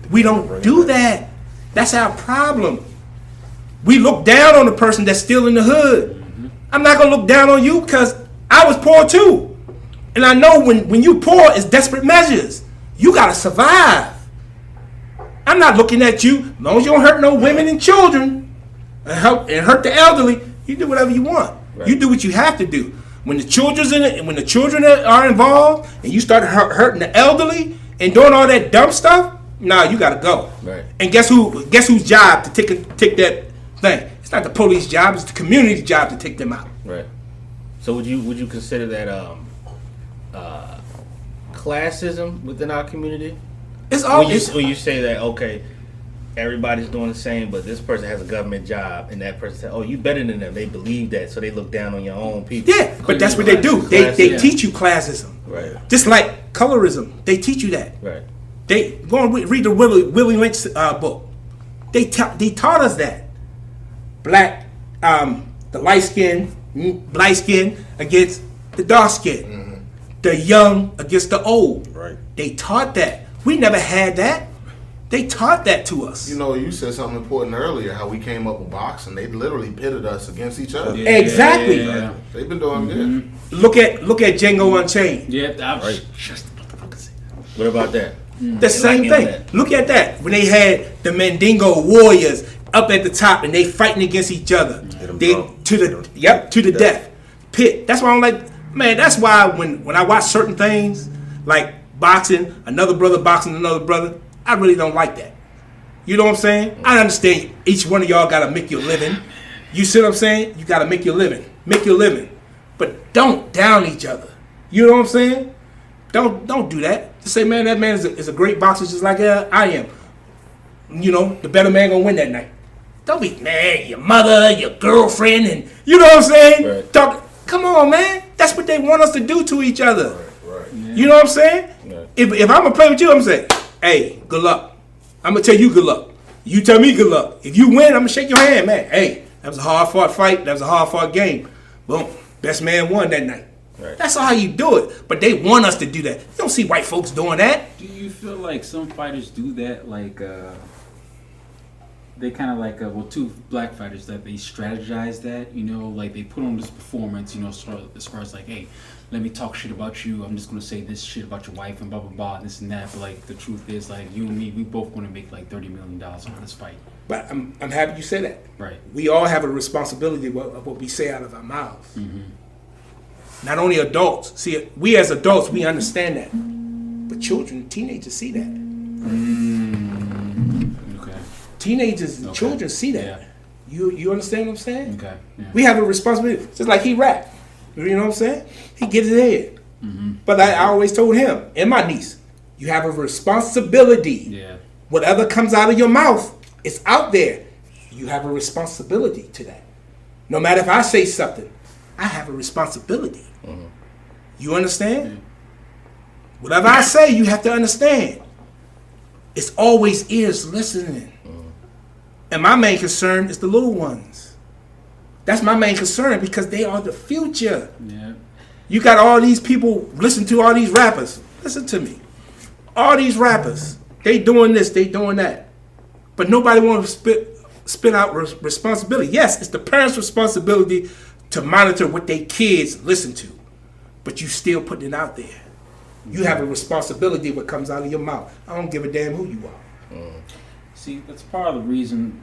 We don't do that. That's our problem. We look down on the person that's still in the hood. I'm not gonna look down on you because I was poor too. And I know when you poor, it's desperate measures. You gotta survive. I'm not looking at you. As long as you don't hurt no women and children and hurt the elderly, you do whatever you want. Right. You do what you have to do. When the children's in it, and when the children are involved, and you start hurting the elderly and doing all that dumb stuff, nah, you gotta go. Right. And guess whose job to take that thing? It's not the police job; it's the community job to take them out. Right. So would you consider that classism within our community? It's all when you say that, okay, everybody's doing the same, but this person has a government job, and that person said, "Oh, you better than them." They believe that, so they look down on your own people. Yeah, but that's what they do. They teach you classism. Right. Just like colorism, they teach you that. Right. They go and read the Willie Lynch book. They taught us that black, the light skin against the dark skin, the young against the old. Right. They taught that. We never had that. They taught that to us. You know, you said something important earlier, how we came up with boxing. They literally pitted us against each other. Yeah, exactly. Yeah. They've been doing good. Look at Django Unchained. Yeah, right. What about that? The same thing. Look at that. When they had the Mandingo warriors up at the top and they fighting against each other. To the death. Pit. That's why I'm like, man, that's why when I watch certain things like boxing, another brother boxing another brother, I really don't like that. You know what I'm saying? I understand each one of y'all got to make your living. You see what I'm saying? You got to make your living. Make your living. But don't down each other. You know what I'm saying? Don't do that. Just say, man, that man is a great boxer just like I am. You know, the better man going to win that night. Don't be, man, your mother, your girlfriend, and you know what I'm saying? Right. Come on, man. That's what they want us to do to each other. Right. Yeah. You know what I'm saying? Right. If I'm going to play with you, I'm going to say, hey, good luck. I'm going to tell you good luck. You tell me good luck. If you win, I'm going to shake your hand, man. Hey, that was a hard-fought fight. That was a hard-fought game. Boom. Best man won that night. Right. That's how you do it. But they want us to do that. You don't see white folks doing that. Do you feel like some fighters do that? Like, they kind of like, two black fighters that they strategize that, you know, like they put on this performance, you know, as far as like, hey, let me talk shit about you. I'm just going to say this shit about your wife and blah, blah, blah, and this and that. But like the truth is, like, you and me, we both going to make like $30 million on this fight. But I'm happy you said that. Right. We all have a responsibility of what we say out of our mouths. Mm-hmm. Not only adults. See, we as adults, we understand that. But children, teenagers see that. Okay. Teenagers, children see that. Yeah. You understand what I'm saying? Okay. Yeah. We have a responsibility. Just like he rap. You know what I'm saying? He gets it ahead. Mm-hmm. But I always told him and my niece, you have a responsibility. Yeah. Whatever comes out of your mouth, it's out there. You have a responsibility to that. No matter if I say something, I have a responsibility. Mm-hmm. You understand? Yeah. Whatever I say, you have to understand. It's always ears listening. Mm-hmm. And my main concern is the little ones. That's my main concern because they are the future. Yeah. You got all these people, listen to all these rappers. Listen to me. All these rappers, they doing this, they doing that. But nobody wants to spit out responsibility. Yes, it's the parents' responsibility to monitor what their kids listen to. But you still putting it out there. You have a responsibility what comes out of your mouth. I don't give a damn who you are. See, that's part of the reason,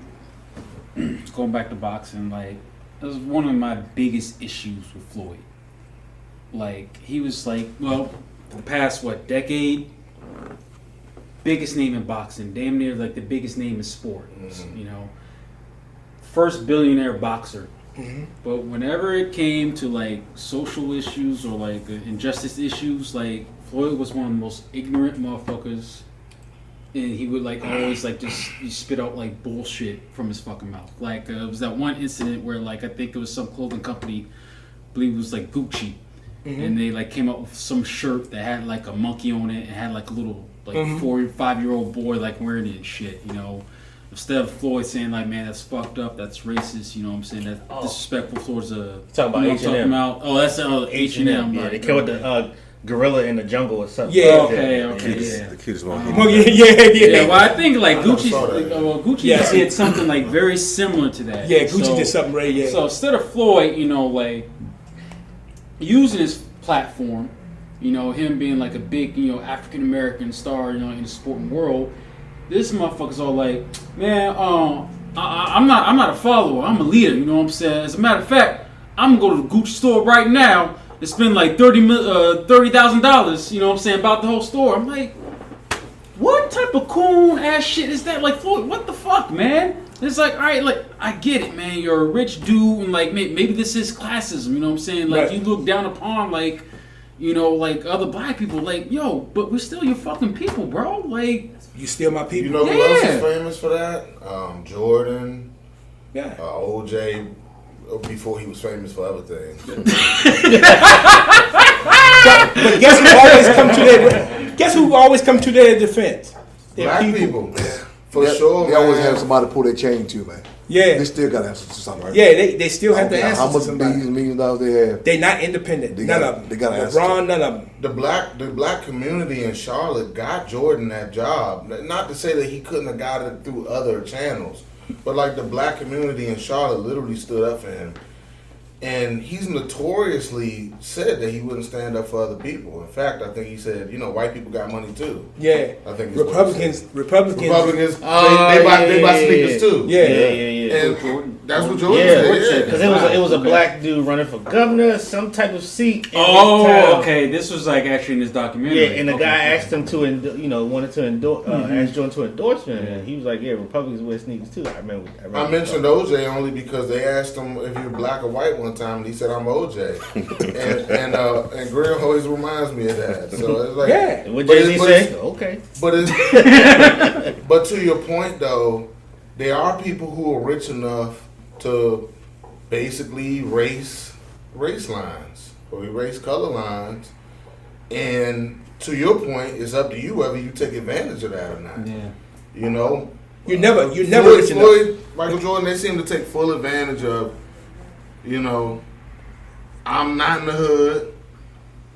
going back to boxing, like, that was one of my biggest issues with Floyd. like he was like, well, for the past decade, biggest name in boxing, damn near like the biggest name in sport. You know, first billionaire boxer. But whenever it came to like social issues or like injustice issues, like Floyd was one of the most ignorant motherfuckers, and he would like always like just spit out like bullshit from his fucking mouth. Like it was that one incident where like I think it was some clothing company, I believe it was like Gucci, and they like came up with some shirt that had like a monkey on it and had like a little like 4 or 5 year old boy like wearing it and shit, you know. Instead of Floyd saying like, man, that's fucked up, that's racist, you know what I'm saying, that's disrespectful towards talking about H&M. Oh, that's H&M. Yeah, they killed the gorilla in the jungle or something. Yeah. Okay. The cutest monkey. Yeah, well, I think like Gucci did something like very similar to that. Yeah, Gucci did something right. Yeah. So instead of Floyd, you know, like using his platform, you know, him being like a big, you know, African American star, you know, in the sporting world, this motherfucker's all like, man, I'm not a follower, I'm a leader. You know what I'm saying? As a matter of fact, I'm gonna go to the Gucci store right now and spend like $30,000. You know what I'm saying, about the whole store. I'm like, what type of coon ass shit is that? Like, Floyd, what the fuck, man? It's like, all right, like I get it, man. You're a rich dude, and like maybe this is classism. You know what I'm saying? Like you look down upon like, you know, like other black people. Like, yo, but we're still your fucking people, bro. Like, you still my people. You know who else is famous for that? Jordan. Yeah. OJ. Before he was famous for other things. But guess who always come to their defense? Black people. For sure. They always have somebody to pull their chain to, man. Yeah. They still got to answer to something, right? Yeah, they still have to answer how much to somebody. millions of dollars they have. They not independent. None of them. They got to answer. LeBron, none of them. The black community in Charlotte got Jordan that job. Not to say that he couldn't have got it through other channels, but like the black community in Charlotte literally stood up for him. And he's notoriously said that he wouldn't stand up for other people. In fact, I think he said, you know, white people got money too. Yeah. I think Republicans. they buy sneakers too. Yeah. And that's what Jordan said. Because it was a black dude running for governor, some type of seat. Okay. This was like actually in this documentary. Yeah, and the guy asked him to, wanted to endorse, asked Jordan to endorse him, and he was like, yeah, Republicans wear sneakers too. I remember I mentioned OJ only because they asked him if you're black or white one time, and he said I'm OJ, and Grill always reminds me of that. So it's like, yeah. And what Jay-Z say? Okay. But to your point though, there are people who are rich enough to basically erase race lines or erase color lines, and to your point, it's up to you whether you take advantage of that or not. Yeah. You know, You never rich enough. Floyd, Michael Jordan, they seem to take full advantage of. You know, I'm not in the hood.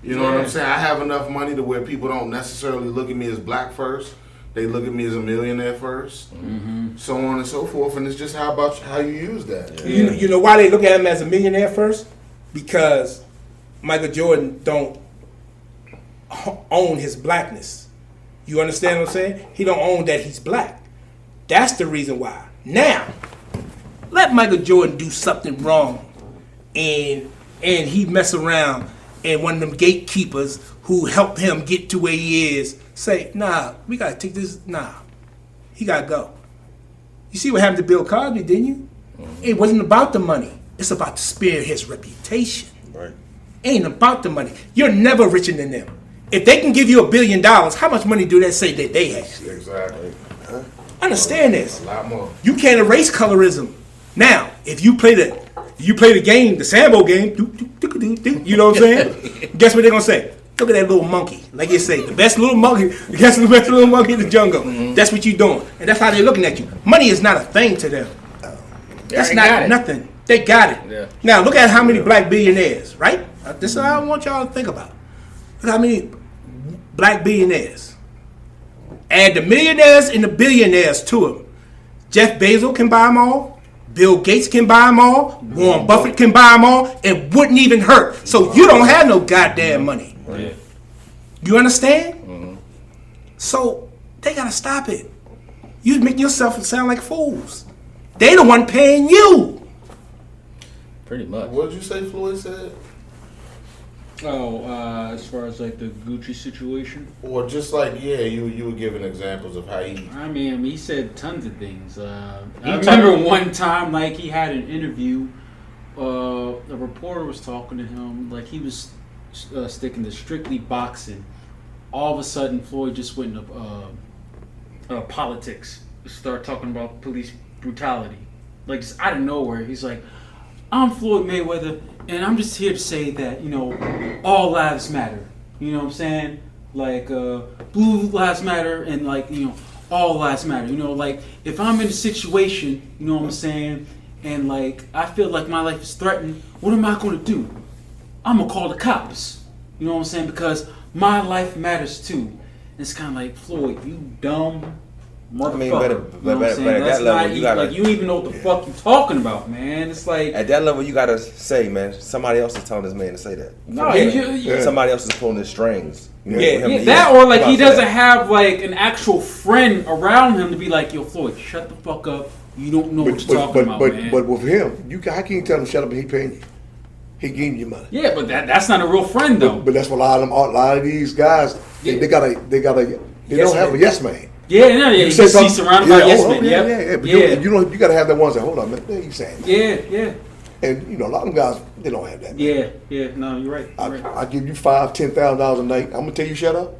You know what I'm saying? I have enough money to where people don't necessarily look at me as black first. They look at me as a millionaire first. So on and so forth. And it's just how you use that. Yeah. You know why they look at him as a millionaire first? Because Michael Jordan don't own his blackness. You understand what I'm saying? He don't own that he's black. That's the reason why. Now, let Michael Jordan do something wrong. And he mess around, and one of them gatekeepers who helped him get to where he is say, nah, we gotta take this. Nah, he gotta go. You see what happened to Bill Cosby, didn't you? It wasn't about the money. It's about to spare his reputation. Right. Ain't about the money. You're never richer than them. If they can give you $1 billion, how much money do they say that they have? Exactly. Understand this. A lot more. You can't erase colorism. Now, if you play the game, the Sambo game, you know what I'm saying? Guess what they're gonna say? Look at that little monkey. Like you say, the best little monkey in the jungle. That's what you're doing. And that's how they're looking at you. Money is not a thing to them. That's not nothing. They got it. Yeah. Now, look at how many black billionaires, right? This is what I want y'all to think about. Look how many black billionaires. Add the millionaires and the billionaires to them. Jeff Bezos can buy them all. Bill Gates can buy them all. Warren Buffett can buy them all. It wouldn't even hurt. So you don't have no goddamn money. Right. You understand? So they gotta stop it. You make yourself sound like fools. They the one paying you. Pretty much. What did you say Floyd said? As far as like the Gucci situation, Or just like, you were giving examples of how he. I mean, he said tons of things. I remember one time, like he had an interview. A reporter was talking to him, like he was sticking to strictly boxing. All of a sudden, Floyd just went into politics. Start talking about police brutality, like just out of nowhere. He's like, "I'm Floyd Mayweather, and I'm just here to say that all lives matter." You know what I'm saying? Like blue lives matter, and like all lives matter. Like if I'm in a situation, you know what I'm saying, and like I feel like my life is threatened, what am I going to do? I'm gonna call the cops. You know what I'm saying? Because my life matters too. It's kind of like, Floyd, you dumb motherfucker. I mean, but at that level, you gotta, like, you don't even know what the fuck you talking about, man. It's like at that level, you gotta say, man, somebody else is telling this man to say that. No, somebody else is pulling the strings. That or like he doesn't have like an actual friend around him to be like, yo, Floyd, shut the fuck up. You don't know what you're talking about, man. But with him, how can you tell him shut up and he paying you? He giving you money. Yeah, but that's not a real friend though. But that's what a lot of these guys they don't have a yes man. Yeah, he's surrounded by yes men. But you gotta have that one say, hold on, man, what are you saying? Yeah. And a lot of them guys, they don't have that. Man. Yeah. No, you're right. I give you $5,000-$10,000 a night. I'm gonna tell you shut up.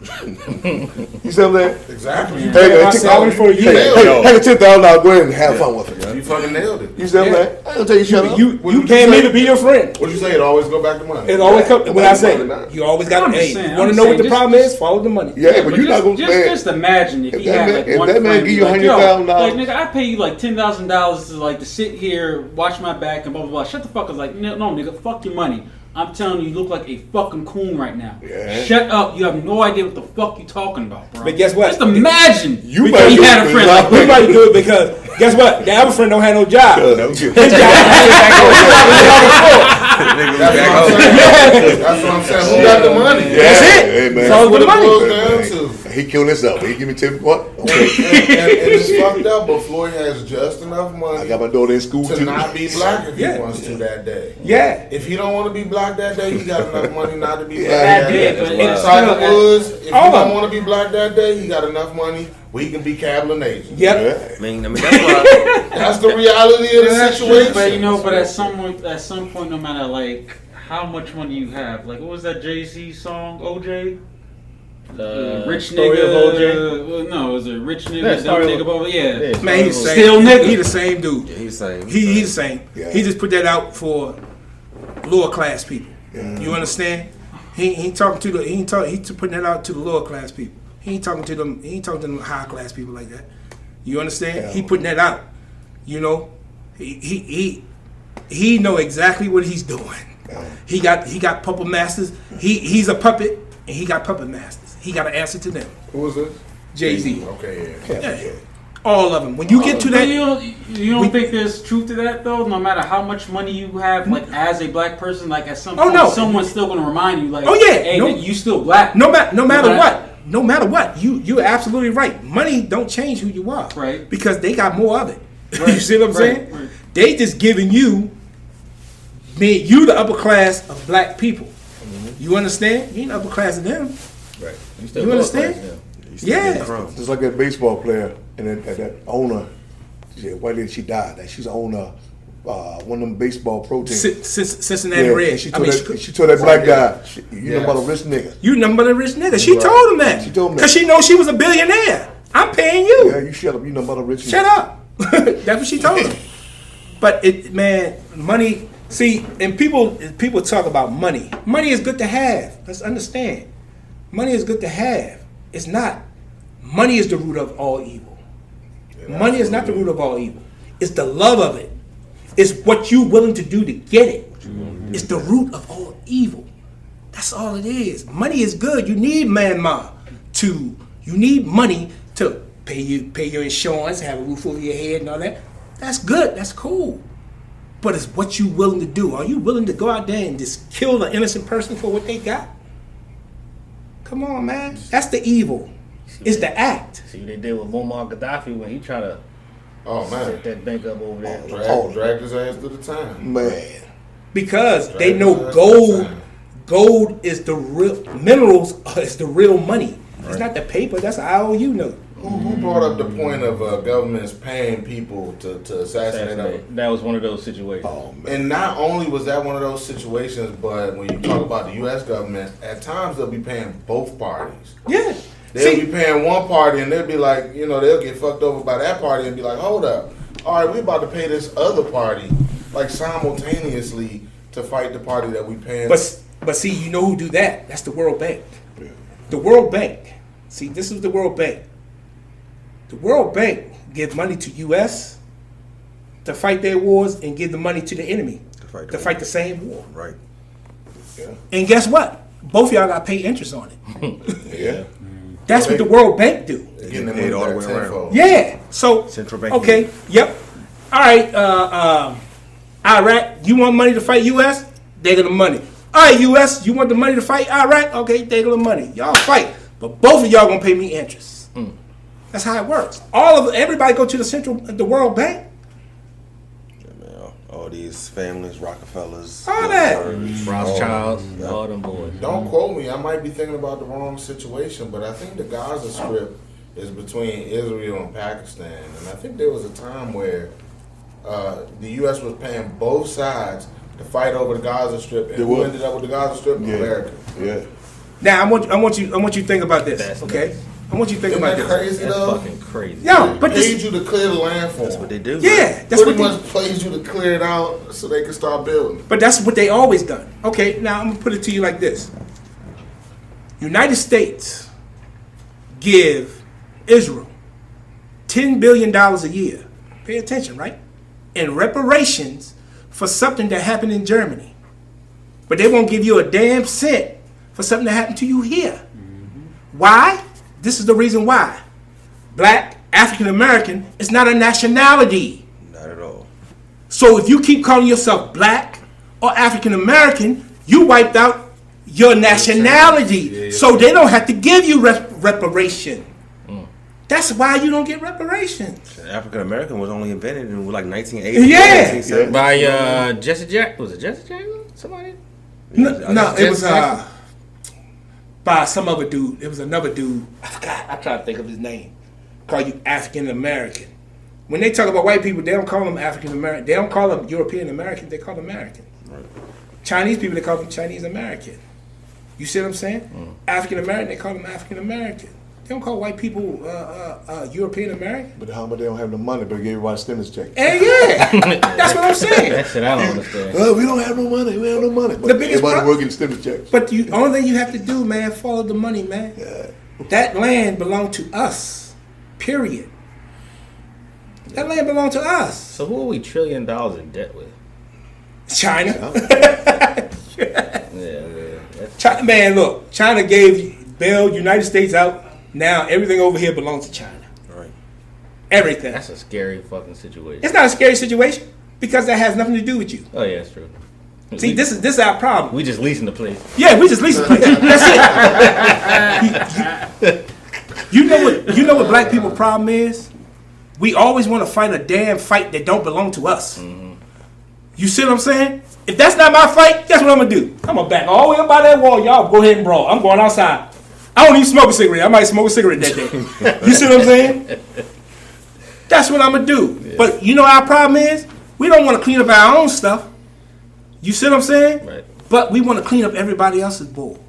You see what I'm saying? Exactly. Hey, man, salary for a year. Hey, $10,000, go ahead and have fun with it. You fucking nailed it. You see what I'm saying? I don't tell you shut up. You paying me to be your friend. What'd you say? It always go back to money. It always comes. When I say, you always got to. Hey, you want to know what the problem is? Follow the money. Yeah, but you're not gonna. Just imagine if he had like one that man give you $100,000. Like, nigga, I pay you like $10,000 to sit here, watch my back, and blah blah blah. Shut the fuck up. Like, no, nigga, fuck your money. I'm telling you, you look like a fucking coon right now. Yeah. Shut up. You have no idea what the fuck you talking about, bro. But guess what? Just imagine you he had a friend like you might do it because guess what? The other friend don't have no job. His job That's what I'm saying. Who got the money? That's it. Hey, man. So What the it money. boils down to. He killed himself. He give me 10. What? Okay. and it's fucked up, but Floyd has just enough money I got my daughter in school to too. not be black if he wants to that day. Yeah. If he don't want to be black that day, he got enough money not to be black Yeah, that yeah, day. but Inside the woods, if he all of don't them. want to be black that day, he got enough money where he can be Kabbalah Nation. Yep. I mean, that's why. That's the reality of the situation. But at some point, no matter like how much money you have, like what was that Jay-Z song, OJ? Rich Story nigga. of OJ? Well, no, it was a rich Yeah, nigga, dumb story nigga, of- blah, blah, yeah. Man, he's the same. Still nigga. He the same dude. Yeah, he's the same. He's the same. Yeah. He just put that out for lower class people. You understand? He ain't talking to the. He's putting that out to the lower class people. He ain't talking to them. He ain't talking to them high class people like that. You understand? Yeah. He putting that out. You know, he know exactly what he's doing. He got puppet masters. He's a puppet and he got puppet masters. He got to answer to them. Who was this? Jay-Z. Okay, yeah. Yeah. All of them. When you get to But that, you don't think there's truth to that though? No matter how much money you have, like as a black person, like at some point, no. someone's still gonna remind you, like, Oh, yeah. hey, No. you still black. no matter what, you're absolutely right. Money don't change who you are, Right. Because they got more of it. Right. You see what I'm saying? Right. They just giving you, you the upper class of black people. You understand? You ain't upper class of them. Right. You understand? Yeah. Just like that baseball player and that owner. Why did she die? That she's the owner one of them baseball proteins. Cincinnati Reds. She told that black guy, you know about a rich nigga. You number the rich nigga. She told him that. She told him that. Because she knows she was a billionaire. I'm paying you. Yeah, you shut up. You know about a rich nigga. Shut up. That's what she told him. But money. See, and people talk about money. Money is good to have. Let's understand. Money is good to have. It's not. Money is the root of all evil. Money is not the root of all evil. It's the love of it. It's what you're willing to do to get it. It's the root of all evil. That's all it is. Money is good. You need you need money to pay your insurance, have a roof over your head and all that. That's good. That's cool. But it's what you're willing to do. Are you willing to go out there and just kill an innocent person for what they got? Come on, man. That's the evil. It's the act. See what they did with Muammar Gaddafi when he tried to Oh man, set that bank up over there. dragged his ass to the time. Man. because they know gold is the real minerals is the real money. Right. It's not the paper. That's an IOU note. Who brought up the point of governments paying people to assassinate them? That was one of those situations. Oh, and not only was that one of those situations, but when you talk about the U.S. government, at times they'll be paying both parties. Yeah. They'll be paying one party and they'll be like, they'll get fucked over by that party and be like, hold up. All right, we about to pay this other party, like simultaneously to fight the party that we paying. But see, you know who do that? That's the World Bank. The World Bank. See, this is the World Bank. The World Bank give money to U.S. to fight their wars and give the money to the enemy to fight the same war. Right. Yeah. And guess what? Both of y'all got to pay interest on it. Yeah. That's what the World Bank do. Getting paid all the way around. Yeah. So Central Bank. Okay. Yep. All right. Iraq. You want money to fight U.S.? They got the money. All right, U.S. You want the money to fight Iraq? Okay, they got the money. Y'all fight, but both of y'all gonna pay me interest. That's how it works. Everybody go to the World Bank. Yeah, man, all these families, Rockefellers, All that. Rothschilds, all them boys. Don't quote me. I might be thinking about the wrong situation, but I think the Gaza Strip is between Israel and Pakistan, and I think there was a time where the U.S. was paying both sides to fight over the Gaza Strip, and who ended up with the Gaza Strip? America. Yeah. Now I want you to think about this, okay? I want you to think Isn't about that this. crazy That's though? fucking crazy. Yeah, but Paid you to clear the land for them. That's what they do. Yeah, that's Pretty what much paid you to clear it out so they can start building. But that's what they always done. Okay, now I'm gonna put it to you like this: United States give Israel $10 billion a year. Pay attention, right? In reparations for something that happened in Germany, but they won't give you a damn cent for something that happened to you here. Why? This is the reason why. Black, African American is not a nationality. Not at all. So if you keep calling yourself black or African American, you wiped out your nationality. So they don't have to give you reparation. That's why you don't get reparations. African American was only invented in like 1980. Yeah. 1970. By Jesse Jack. Was it Jesse Jack? Somebody? No, it was by some other dude. It was another dude. I forgot. I tried to think of his name. Call you African American. When they talk about white people, they don't call them African American. They don't call them European American. They call them American. Right. Chinese people, they call them Chinese American. You see what I'm saying? African American, they call them African American. They don't call white people European American. But how about they don't have the money, but they gave everybody stimulus check? And yeah, that's what I'm saying. That shit I don't understand. Well, we don't have no money. We have no money. But The biggest everybody pro- working stimulus checks. But the only thing you have to do, man, follow the money, man. Yeah. That land belonged to us. Period. That land belonged to us. So who are we $1 trillion in debt with? China. Yeah. China, man, look, China bailed United States out. Now everything over here belongs to China. Right. Everything. That's a scary fucking situation. It's not a scary situation because that has nothing to do with you. Oh yeah, that's true. See, this is our problem. We just leasing the place. Yeah, we just leasing. That's it. You know what black people problem is? We always want to fight a damn fight that don't belong to us. You see what I'm saying? If that's not my fight, guess what I'm gonna do? I'm gonna back all the way up by that wall. Y'all go ahead and brawl. I'm going outside. I don't even smoke a cigarette. I might smoke a cigarette that day. You see what I'm saying? That's what I'm gonna do. Yeah. But you know our problem is? We don't want to clean up our own stuff. You see what I'm saying? Right. But we want to clean up everybody else's bull.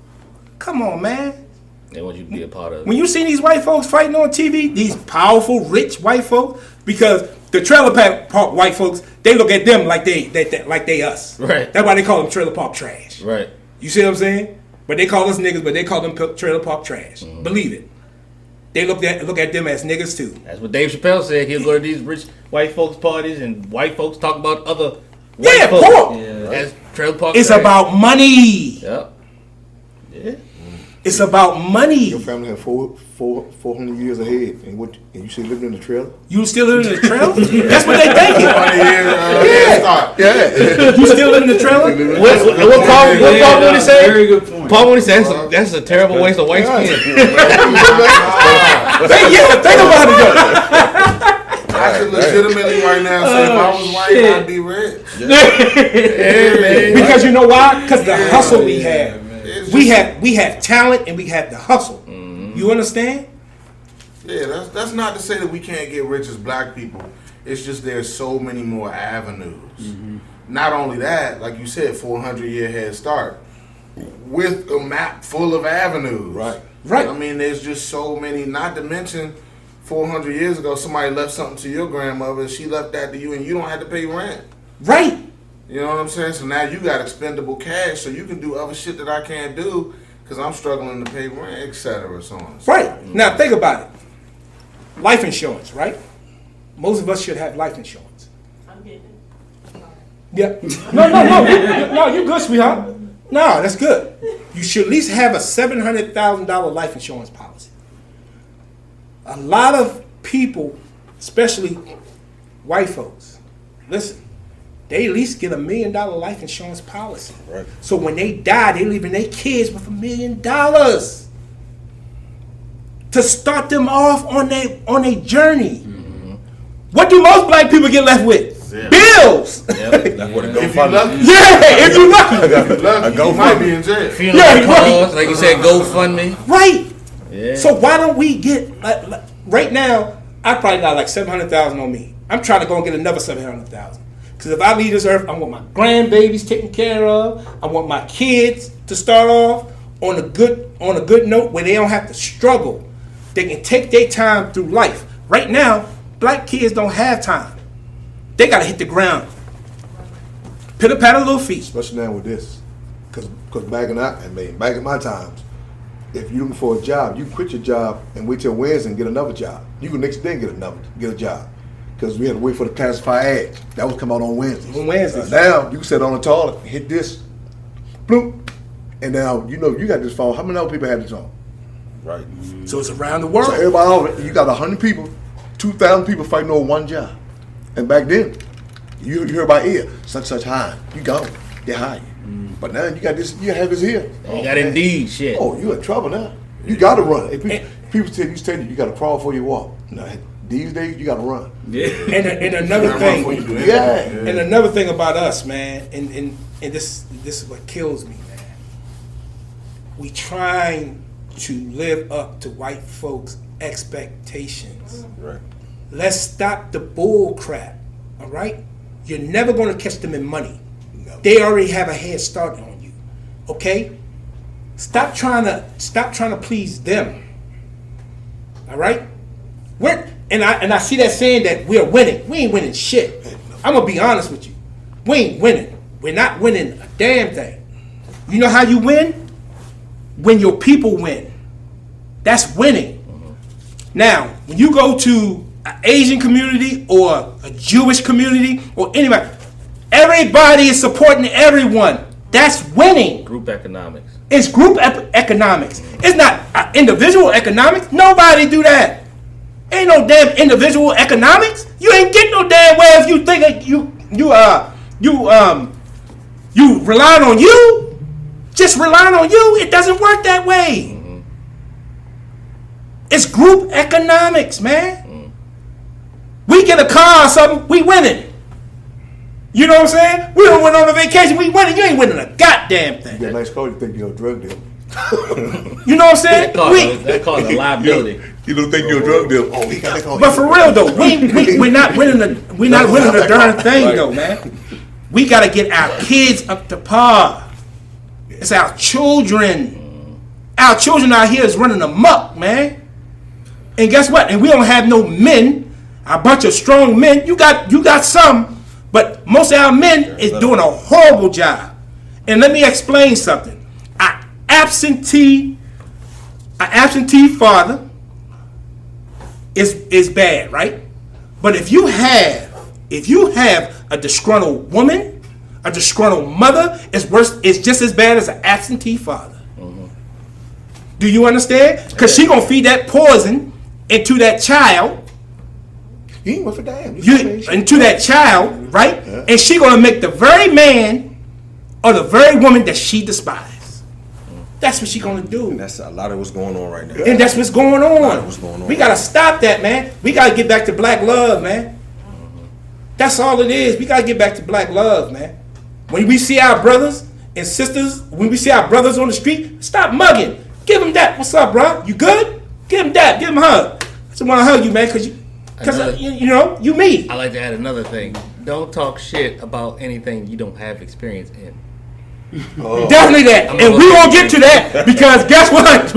Come on, man. They want you to be a part of it. When you see these white folks fighting on TV, these powerful, rich white folks, because the trailer park white folks, they look at them like they us. Right. That's why they call them trailer park trash. Right. You see what I'm saying? But they call us niggas, but they call them trailer park trash. Believe it. They look at them as niggas too. That's what Dave Chappelle said. He'll go to these rich white folks parties and white folks talk about other white folks. Pork. As trailer park It's trash. about money. Yep. Yeah. It's about money. Your family had 400 years ahead, and you say living in the trailer? You still living in the trailer? That's what they thinking. Yeah. You still living in the trailer? What Paul would he say? Very good point. Paul would say that's a terrible waste of white skin. Think about it though. I could legitimately right now say if I was white, I'd be rich. Because you know why? Because the hustle we have. We have talent and we have the hustle. You understand? Yeah, that's not to say that we can't get rich as black people. It's just there's so many more avenues. Not only that, like you said, 400-year head start with a map full of avenues. Right. I mean, there's just so many. Not to mention, 400 years ago, somebody left something to your grandmother, and she left that to you, and you don't have to pay rent. Right. You know what I'm saying? So now you got expendable cash, so you can do other shit that I can't do because I'm struggling to pay rent, etc. So on. Right. Now think about it. Life insurance, right? Most of us should have life insurance. I'm getting it. Yeah. No, you good, sweetheart. No, that's good. You should at least have a $700,000 life insurance policy. A lot of people, especially white folks, listen, they at least get $1 million life insurance policy. Right. So when they die, they leaving their kids with $1 million to start them off on their journey. What do most black people get left with? Zero. Bills. That's what it If you lucky, If you lucky. you might be in jail. Funeral costs, like you said, GoFundMe. Right. Yeah. So why don't we get like right now? I probably got like 700,000 on me. I'm trying to go and get another 700,000. Because if I leave this earth, I want my grandbabies taken care of. I want my kids to start off on a good note where they don't have to struggle. They can take their time through life. Right now, black kids don't have time. They gotta hit the ground. Pitter patter little feet. Especially now with this, because back in my times, if you're looking for a job, you quit your job and wait till Wednesday and get another job. You can next day get a job, because we had to wait for the classified ads that would come out on Wednesdays. On Wednesdays. Now you can sit on the toilet, hit this, bloop, and now you got this phone. How many other people have this on? Right. So it's around the world. So everybody, you got 100 people, 2,000 people fighting over one job. And back then, you hear about such high, you gone, they hire you. But now you got this, you have this here. You got Indeed shit. Oh, you in trouble now. You got to run. People tell you got to crawl before you walk. Now, these days, you got to run. Yeah. And another thing, Yeah. and another thing about us, man, and this is what kills me, man. We trying to live up to white folks' expectations. Right. Let's stop the bull crap, all right? You're never going to catch them in money. They already have a head start on you, okay? Stop trying to please them, all right? And I see that saying that we're winning. We ain't winning shit. I'm gonna be honest with you. We ain't winning. We're not winning a damn thing. You know how you win? When your people win. That's winning. Now, when you go to an Asian community or a Jewish community or anybody, everybody is supporting everyone. That's winning. Group economics. It's group economics. It's not individual economics. Nobody do that. Ain't no damn individual economics. You ain't getting no damn way if you think that you relying on you. Just relying on you. It doesn't work that way. It's group economics, man. We get a car or something, we winning. You know what I'm saying? We don't went on a vacation, we winning. You ain't winning a goddamn thing. You got a nice car, you think you're a drug dealer. You know what I'm saying? That called a liability. You don't think you're a drug dealer. Oh, he got that car. But for real though, we're not winning the darn thing though, man. We gotta get our kids up to par. It's our children. Our children out here is running amok, man. And guess what? And we don't have no men, a bunch of strong men. You got some, but most of our men is doing a horrible job. And let me explain something. An absentee father is bad, right? But if you have a disgruntled woman, a disgruntled mother, it's just as bad as an absentee father. Do you understand? Because she gonna feed that poison into that child. You ain't worth a damn. Into that child, right? Yeah. And she gonna make the very man or the very woman that she despises. That's what she gonna do. And that's a lot of what's going on right now. And that's what's going A lot of on. what's going on We right gotta now. stop that, man. We gotta get back to black love, man. That's all it is. We gotta get back to black love, man. When we see our brothers and sisters, when we see our brothers on the street, stop mugging. Give them that. What's up, bro? You good? Give them that. Give them a hug. I just want to hug you, man, because you know, you me. I like to add another thing. Don't talk shit about anything you don't have experience in. Definitely that. And we gonna get to that because guess what?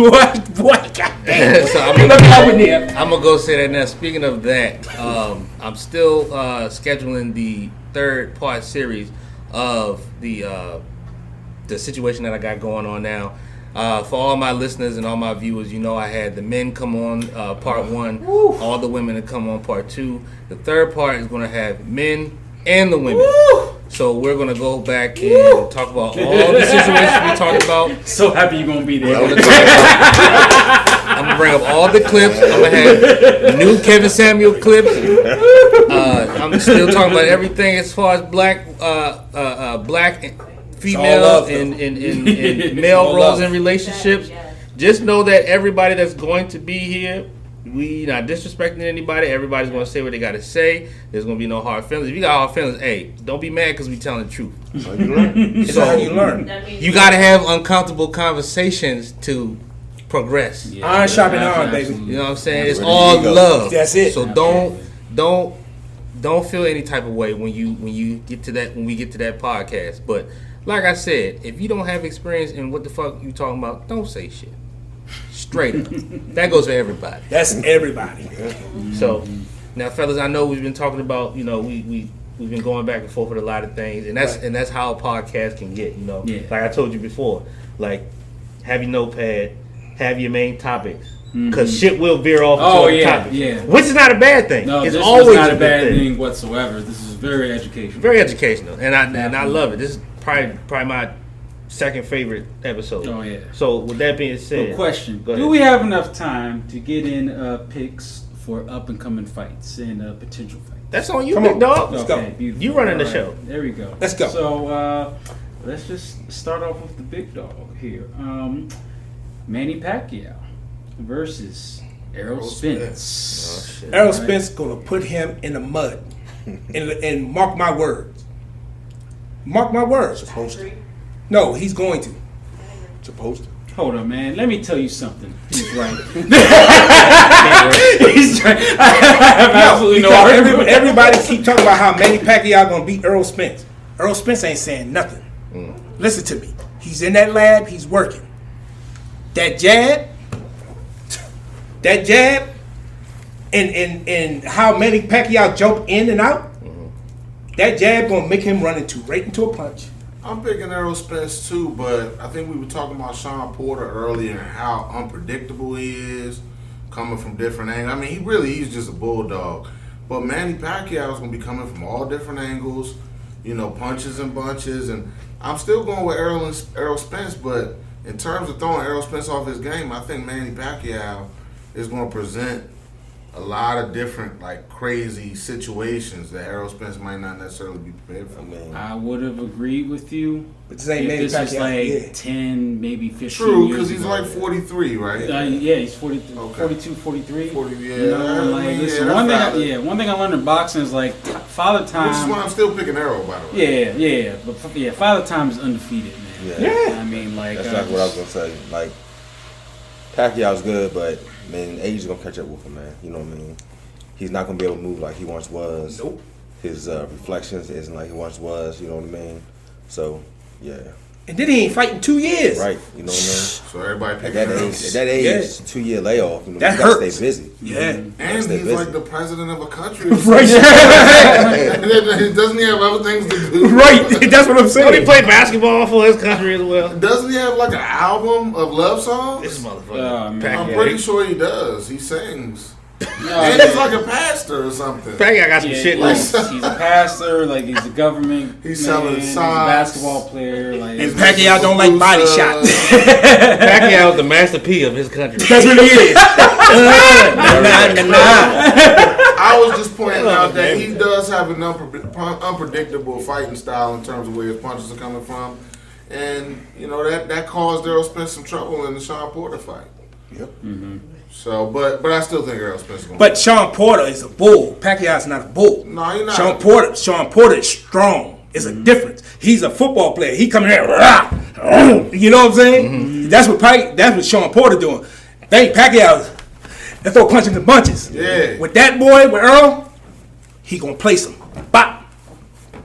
What? Goddamn. So I'm gonna go say that now. Speaking of that, I'm still scheduling the 3rd part series of the situation that I got going on now. For all my listeners and all my viewers, you know I had the men come on part 1, all the women to come on part 2. The 3rd part is going to have men and the women. So we're going to go back and talk about all the situations we talked about. So happy you're gonna be there. I'm gonna bring up all the clips. I'm gonna have new Kevin Samuel clips. I'm still talking about everything as far as black females and male roles in relationships. Just know that everybody that's going to be here, we not disrespecting anybody. Everybody's going to say what they got to say. There's going to be no hard feelings. If you got hard feelings, hey, don't be mad because we telling the truth. It's how you learn. You got to have uncomfortable conversations to progress. Yeah. Iron sharpen iron, baby. You know what I'm saying? It's all love. That's it. So don't feel any type of way when you get to that, when we get to that podcast. But like I said, if you don't have experience in what the fuck you talking about, don't say shit. Straight up. That goes for everybody. That's everybody. So now, fellas, I know we've been talking about, you know, we've been going back and forth with a lot of things, and that's how a podcast can get. You know, like I told you before, like have your notepad, have your main topics. Because shit will veer off into other topics. Which is not a bad thing. No, it's this always was not a good bad thing whatsoever. This is very educational. Very educational, and I love it. This is probably my second favorite episode. Oh yeah. So with that being said, question: go do ahead. we have enough time to get in picks for up and coming fights and potential fights? That's on you, Come big on. dog. Let's go. Beautiful. You running the All right, show. There we go. Let's go. So let's just start off with the big dog here. Manny Pacquiao versus Errol Spence. Oh, shit. Errol Spence gonna put him in the mud, and mark my words. Mark my words. Supposed to. No, he's going to. Supposed to. Hold on, man. Let me tell you something. He's right. He's right. I have absolutely no argument. Everybody keep talking about how Manny Pacquiao gonna beat Errol Spence. Errol Spence ain't saying nothing. Listen to me. He's in that lab. He's working. That jab, and how Manny Pacquiao jump in and out. That jab gonna make him run right into a punch. I'm picking Errol Spence too, but I think we were talking about Sean Porter earlier and how unpredictable he is, coming from different angles. I mean, he's just a bulldog. But Manny Pacquiao is going to be coming from all different angles, you know, punches and bunches. And I'm still going with Errol Spence, but in terms of throwing Errol Spence off his game, I think Manny Pacquiao is going to present a lot of different, like, crazy situations that Errol Spence might not necessarily be prepared for. I would have agreed with you. But this ain't if Manny this was Pacquiao. like 10, maybe 15 True, years because he's ago. like 43, right? Yeah, he's 40, Okay. 42, 43. 40, yeah. You know, like, Yeah, listen, that's valid. one thing I learned in boxing is like father time. Which is why I'm still picking Errol, by the way. Yeah, but father time is undefeated, man. Yeah. I mean, like That's exactly what I was gonna say. Like Pacquiao's good, but man, age is gonna catch up with him, man. You know what I mean? He's not gonna be able to move like he once was. Nope. His reflections isn't like he once was. You know what I mean? So yeah, And then he ain't fighting 2 years. right. You know what I mean? So everybody At picking that Errol. age, 2-year layoff. You know, That you gotta hurts. stay busy. Yeah. And stay he's busy. like the president of a country. Right. Doesn't he have other things to do? Right. That's what I'm Don't he saying. play basketball for his country as well? Doesn't he have like an album of love This songs? motherfucker. man. I'm Pacquiao. pretty sure he does. He sings. And he's like a pastor or something. Pacquiao got some shit like. he's a pastor, like he's a government. He's man, selling he's a socks. basketball player. Like, And Pacquiao don't like body shots. Pacquiao is the master P of his country. That's what he is. I was just pointing out that he does have an unpredictable fighting style in terms of where his punches are coming from. and you know that caused Errol Spence some trouble in the Sean Porter fight. Yep. So, but I still think Errol Spence is going. But Sean Porter is a bull. Pacquiao's not a bull. No, he's not. Sean Porter is strong. It's a difference. He's a football player. He coming in, rah, you know what I'm saying? That's what Sean Porter doing. They Pacquiao, they throw punches in bunches. Yeah. With that boy, with Earl, he gonna place him. Bop,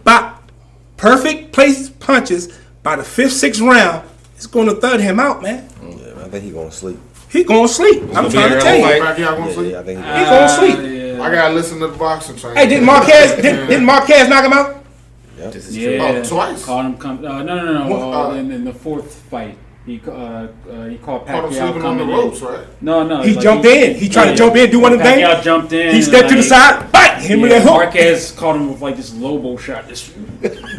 bop, perfect place punches. By the 5th, 6th round, it's gonna thud him out, man. Yeah, I think he gonna sleep. He gonna sleep. I'm trying to tell you. Pacquiao gonna sleep? Yeah, I think He gonna sleep. Yeah. I gotta listen to the boxing train. Hey, didn't Marquez knock him out? This is Yeah. Oh, twice? Caught him. No. In the 4th fight, he caught Caught him Pacquiao sleeping on the coming ropes, in. right? No. He like jumped in. He tried to jump in, do one of them things. Pacquiao jumped in. He stepped to the side, bite him with that hook. Marquez caught him with like this Lobo shot, just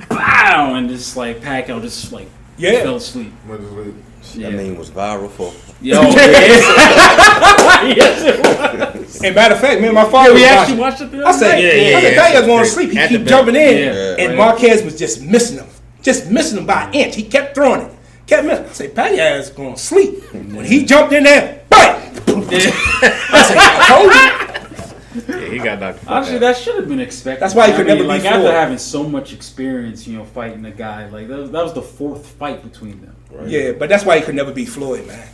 bow, and just like Pacquiao just like Yeah. fell asleep. Went to sleep. Yeah. That name was viral for. Yo, yes, it was. And matter of fact, man, my father We was actually watching. watched it the I other said, night. I said, Pacquiao's going to sleep. He At the keep bell. jumping in, Yeah. and Marquez was just missing him by an inch. He kept throwing it, kept missing. I said, Pacquiao's going to sleep. When he jumped in there, bite. I said, I told you. Yeah, he got knocked. Honestly, that should have been expected. That's why he could never be like after floored. having so much experience, fighting the guy. Like that was the 4th fight between them. Right? Yeah, but that's why he could never beat Floyd, man.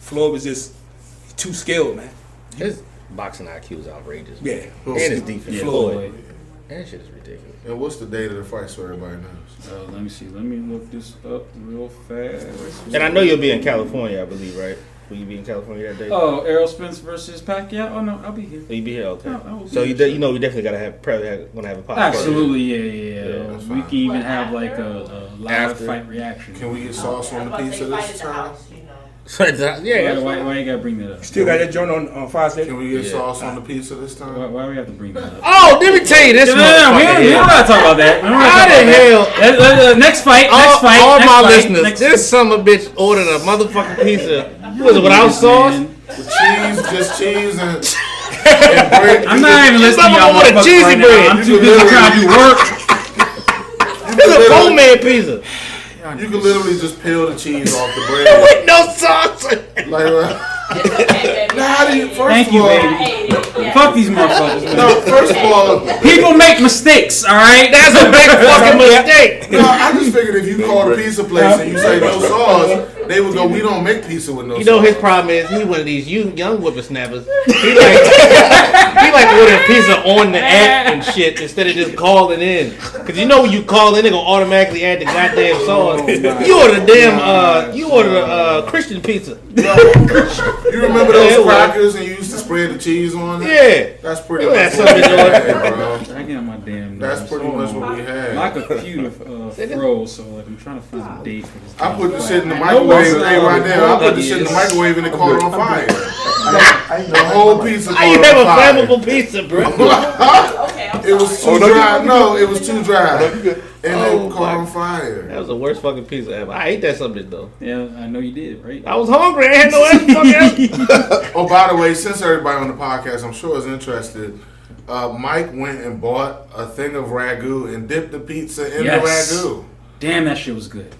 Floyd was just too skilled, man. His boxing IQ is outrageous. Yeah. And his defense. Yeah, Floyd. That shit is ridiculous. And what's the date of the fight so everybody knows? Let me see. Let me look this up real fast. And I know you'll be in California, I believe, right? Will you be in California that day? Oh, Errol Spence versus Pacquiao. Oh no, I'll be here. Will you be here? Okay. No, I will be So here. you know we definitely gonna have a podcast. Absolutely, yeah. that's We fine. can even have like a live After. fight reaction. Can we get sauce on the pizza this time? Yeah. Why you gotta bring that up? Still got that joint on Fox Day. Can we get sauce on the pizza this time? Why we have to bring that up? Oh, let me tell you this. We don't gotta talk about that. How the hell? Next fight. All my listeners, next this son of a bitch ordered a motherfucking pizza. Was it without sauce? With cheese, just cheese and bread. I'm not even listening to y'all. Someone want a motherfuckers cheesy right bread. now. I'm too busy trying to do work. It's a homemade pizza You can literally just peel the cheese off the bread. with no sauce. Like, how do you? First Thank of you, all, baby. Fuck these motherfuckers. Man. no. First of all, People make mistakes, all right? That's a big fucking mistake. no. I just figured if you call the pizza place and you say no sauce, they would go, "We don't make pizza with no sauce." You know his problem is he one of these young whippersnappers. He like ordering pizza on the app and shit instead of just calling in. Cause you know when you call in, they gonna automatically add the goddamn sauce. You order a Christian pizza. You remember those crackers and you used to spread the cheese on it? Yeah. That's pretty You much had what something we to do had, bro. I got my damn. That's notes. pretty Hold much on. what we had. My computer froze, so like I'm trying to find a date for this. I put the damn shit in the fight. microwave I know thing right there. I put the it shit in the is. microwave and it caught on fire. The whole pizza How you caught have on a fire. flammable pizza, bro? It was too dry. No, it was too dry. And Oh, it caught my- on fire. That was the worst fucking pizza ever. I ate that something though. Yeah, I know you did, right? I was hungry. I had no other fucking. Oh, by the way, since everybody on the podcast, I'm sure is interested, Mike went and bought a thing of ragu and dipped the pizza in Yes. the ragu. Damn, that shit was good.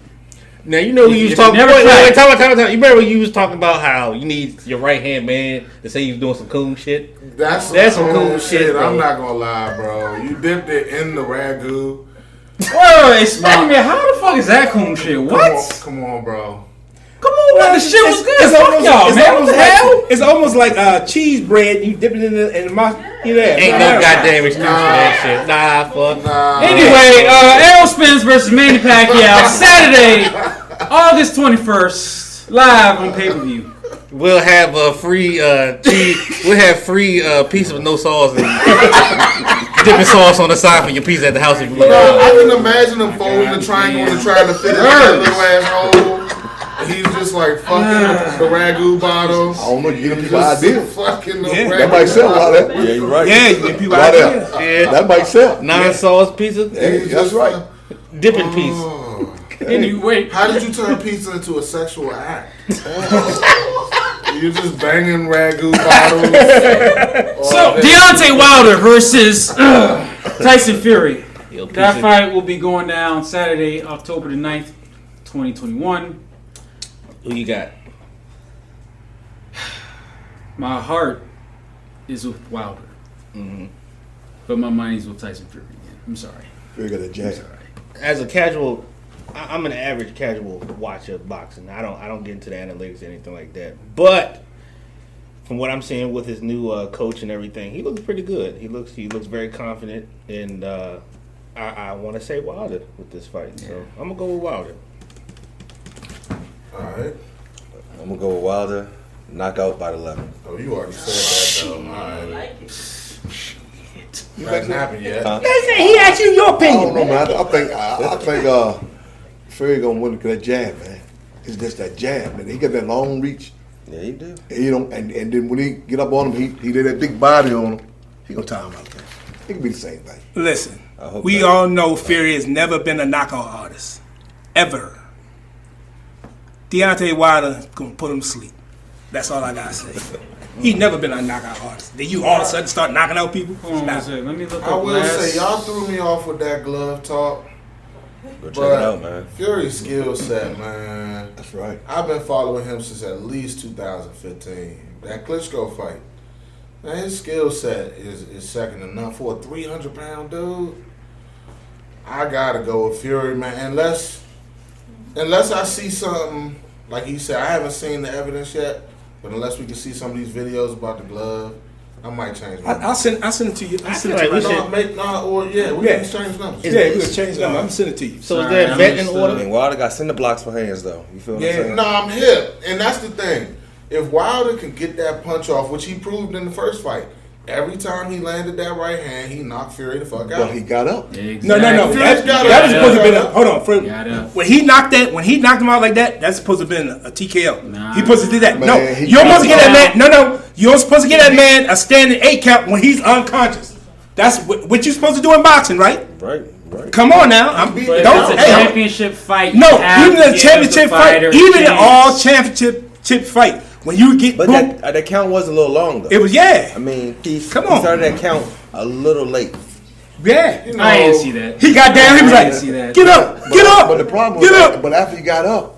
Now you know when you was If you talking. never Wait, tried- time. You remember when you was talking about how you need your right hand man to say you was doing some cool shit? That's some cool cool shit, bro. I'm not gonna lie, bro. You dipped it in the ragu. Wait, explain me. How the fuck is that cool shit? What? Come on, bro. Come on, man. The shit was good. Fuck y'all, man. What the hell? It's almost like cheese bread. You dip it in the mouth. You there? Ain't no goddamn excuse for that shit. Nah, fuck. Nah. Anyway, Errol Spence versus Manny Pacquiao, Saturday, August 21st, live on pay-per-view. We'll have a free cheese. We'll have free pizza with no sauce and dipping sauce on the side for your pizza at the house if you want. I can imagine him folding the triangle and trying to fit it in that little ass hole. And he's just like fucking the ragu bottle. I don't know. You get He's people just ideas. fucking the Yeah. ragu That might sell a lot of that. Yeah, you're right. Yeah, you get people Right ideas. there. Yeah, That might sell. non-sauce pizza, Hey, that's right. dipping piece. Oh. Anyway, How did you turn pizza into a sexual act? You're just banging ragu bottles. so Deontay Wilder versus Tyson Fury. Yo, That pizza. fight will be going down Saturday, October the 9th, 2021. Who you got? My heart is with Wilder, but my money's with Tyson Fury. Again. I'm sorry. Fury got a I'm jab. sorry. As a casual, I'm an average casual watcher of boxing. I don't get into the analytics or anything like that. But from what I'm seeing with his new coach and everything, he looks pretty good. He looks very confident, and I want to say Wilder with this fight. So I'm gonna go with Wilder. All right. I'm gonna go with Wilder. Knockout by the 11. Oh, you already said that though. All I right. like it. It hasn't happened yet. He asked you your I don't know, man. I think Fury gonna win because that jab, man. It's just that jab, man. He got that long reach. Yeah, you do. And you know, and then when he get up on him, he did that big body on him. He gonna tie him out there. It can be the same thing. Listen, I hope we that- all know Fury has never been a knockout artist. Ever. Deontay Wilder gonna put him to sleep. That's all I gotta say. He's never been a knockout artist. Then you all of a sudden start knocking out people? Hold on one second. Let me look I up will last. say y'all threw me off with that glove talk. Go check it out, man. Fury's skill set, man. That's right. I've been following him since at least 2015. That Klitschko fight. Man, his skill set is second to none for a 300-pound dude. I gotta go with Fury, man. Unless I see something, like he said, I haven't seen the evidence yet, but unless we can see some of these videos about the glove, I might change my I'll send it to you. I'll send it feel to like you. we right should- now. we Yeah. can exchange numbers. Yeah, we're gonna change them. I'm gonna send it to you. So is Sorry, there a I vet in missed, order? I mean, Wilder got cinder blocks for hands, though. You feel what Yeah. I'm saying? No, I'm hip, and that's the thing. If Wilder can get that punch off, which he proved in the first fight, every time he landed that right hand, he knocked Fury the fuck out. But he got up. Exactly. No. Fury's got That was it. supposed to have been a, hold on. Got it. When he knocked him out like that, that's supposed to have been a TKO. Nah. He supposed to do that. Man, No, he- you're supposed to get that man. No, you're supposed to get that man a standing 8 count when he's unconscious. That's what you're supposed to do in boxing, right? Right. Come on now. But if Don't. it's a Hey, championship fight. you no, have even to a give championship the fight, fighter a even an chance. all championship fight, when you get But boom, that count was a little long, though. it was I mean, he Come on. started that count a little late. yeah. You know, I didn't see that. He got down. He was I like, didn't see that. "Get up, get up, But the problem get was, up." but after he got up,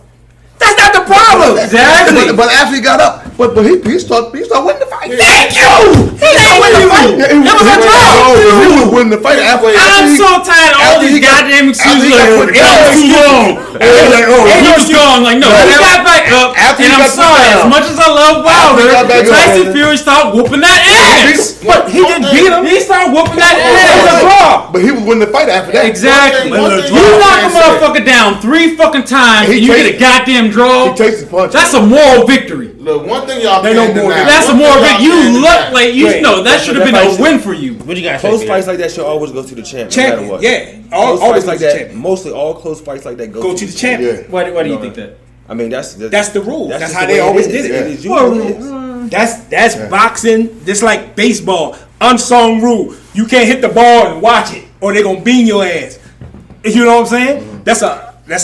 That's not the problem. Exactly. But after he got up, but he started winning the fight. Thank you. He didn't win the fight. Yeah, It was a draw. He was winning the fight after. I'm so tired of all after these he got- goddamn excuses. after he Like, got oh, put it down. was too long. He was gone. Like, no, he got back up. After And he I'm got put sorry, down. as much as I love After he got back Wilder, up. Tyson Fury started whooping that ass. But he didn't beat him. He started whooping that It was a ass. draw. But he was winning the fight after that. Exactly. One thing You y'all knock a can't say. motherfucker down 3 fucking times He and you get a takes- goddamn draw. He takes his punch. That's a moral victory. Look, one thing y'all They can't know more deny. than- That's a one moral thing victory. y'all You can't look deny. like, you Right. know, that That's should what have that been a fight win said. for you. What you guys say? Close Beard? fights like that should always go to the champ, no Champion, matter what. yeah. Close Always fights like that, champion. mostly all close fights like that Go to the champion. Yeah. Why do you No. think that? I mean, that's the rule. That's just how the they way always is. did it. It is Well, usually is. That's boxing, just like baseball. Unsung rule. You can't hit the ball and watch it, or they're gonna bean your ass. You know what I'm saying? That's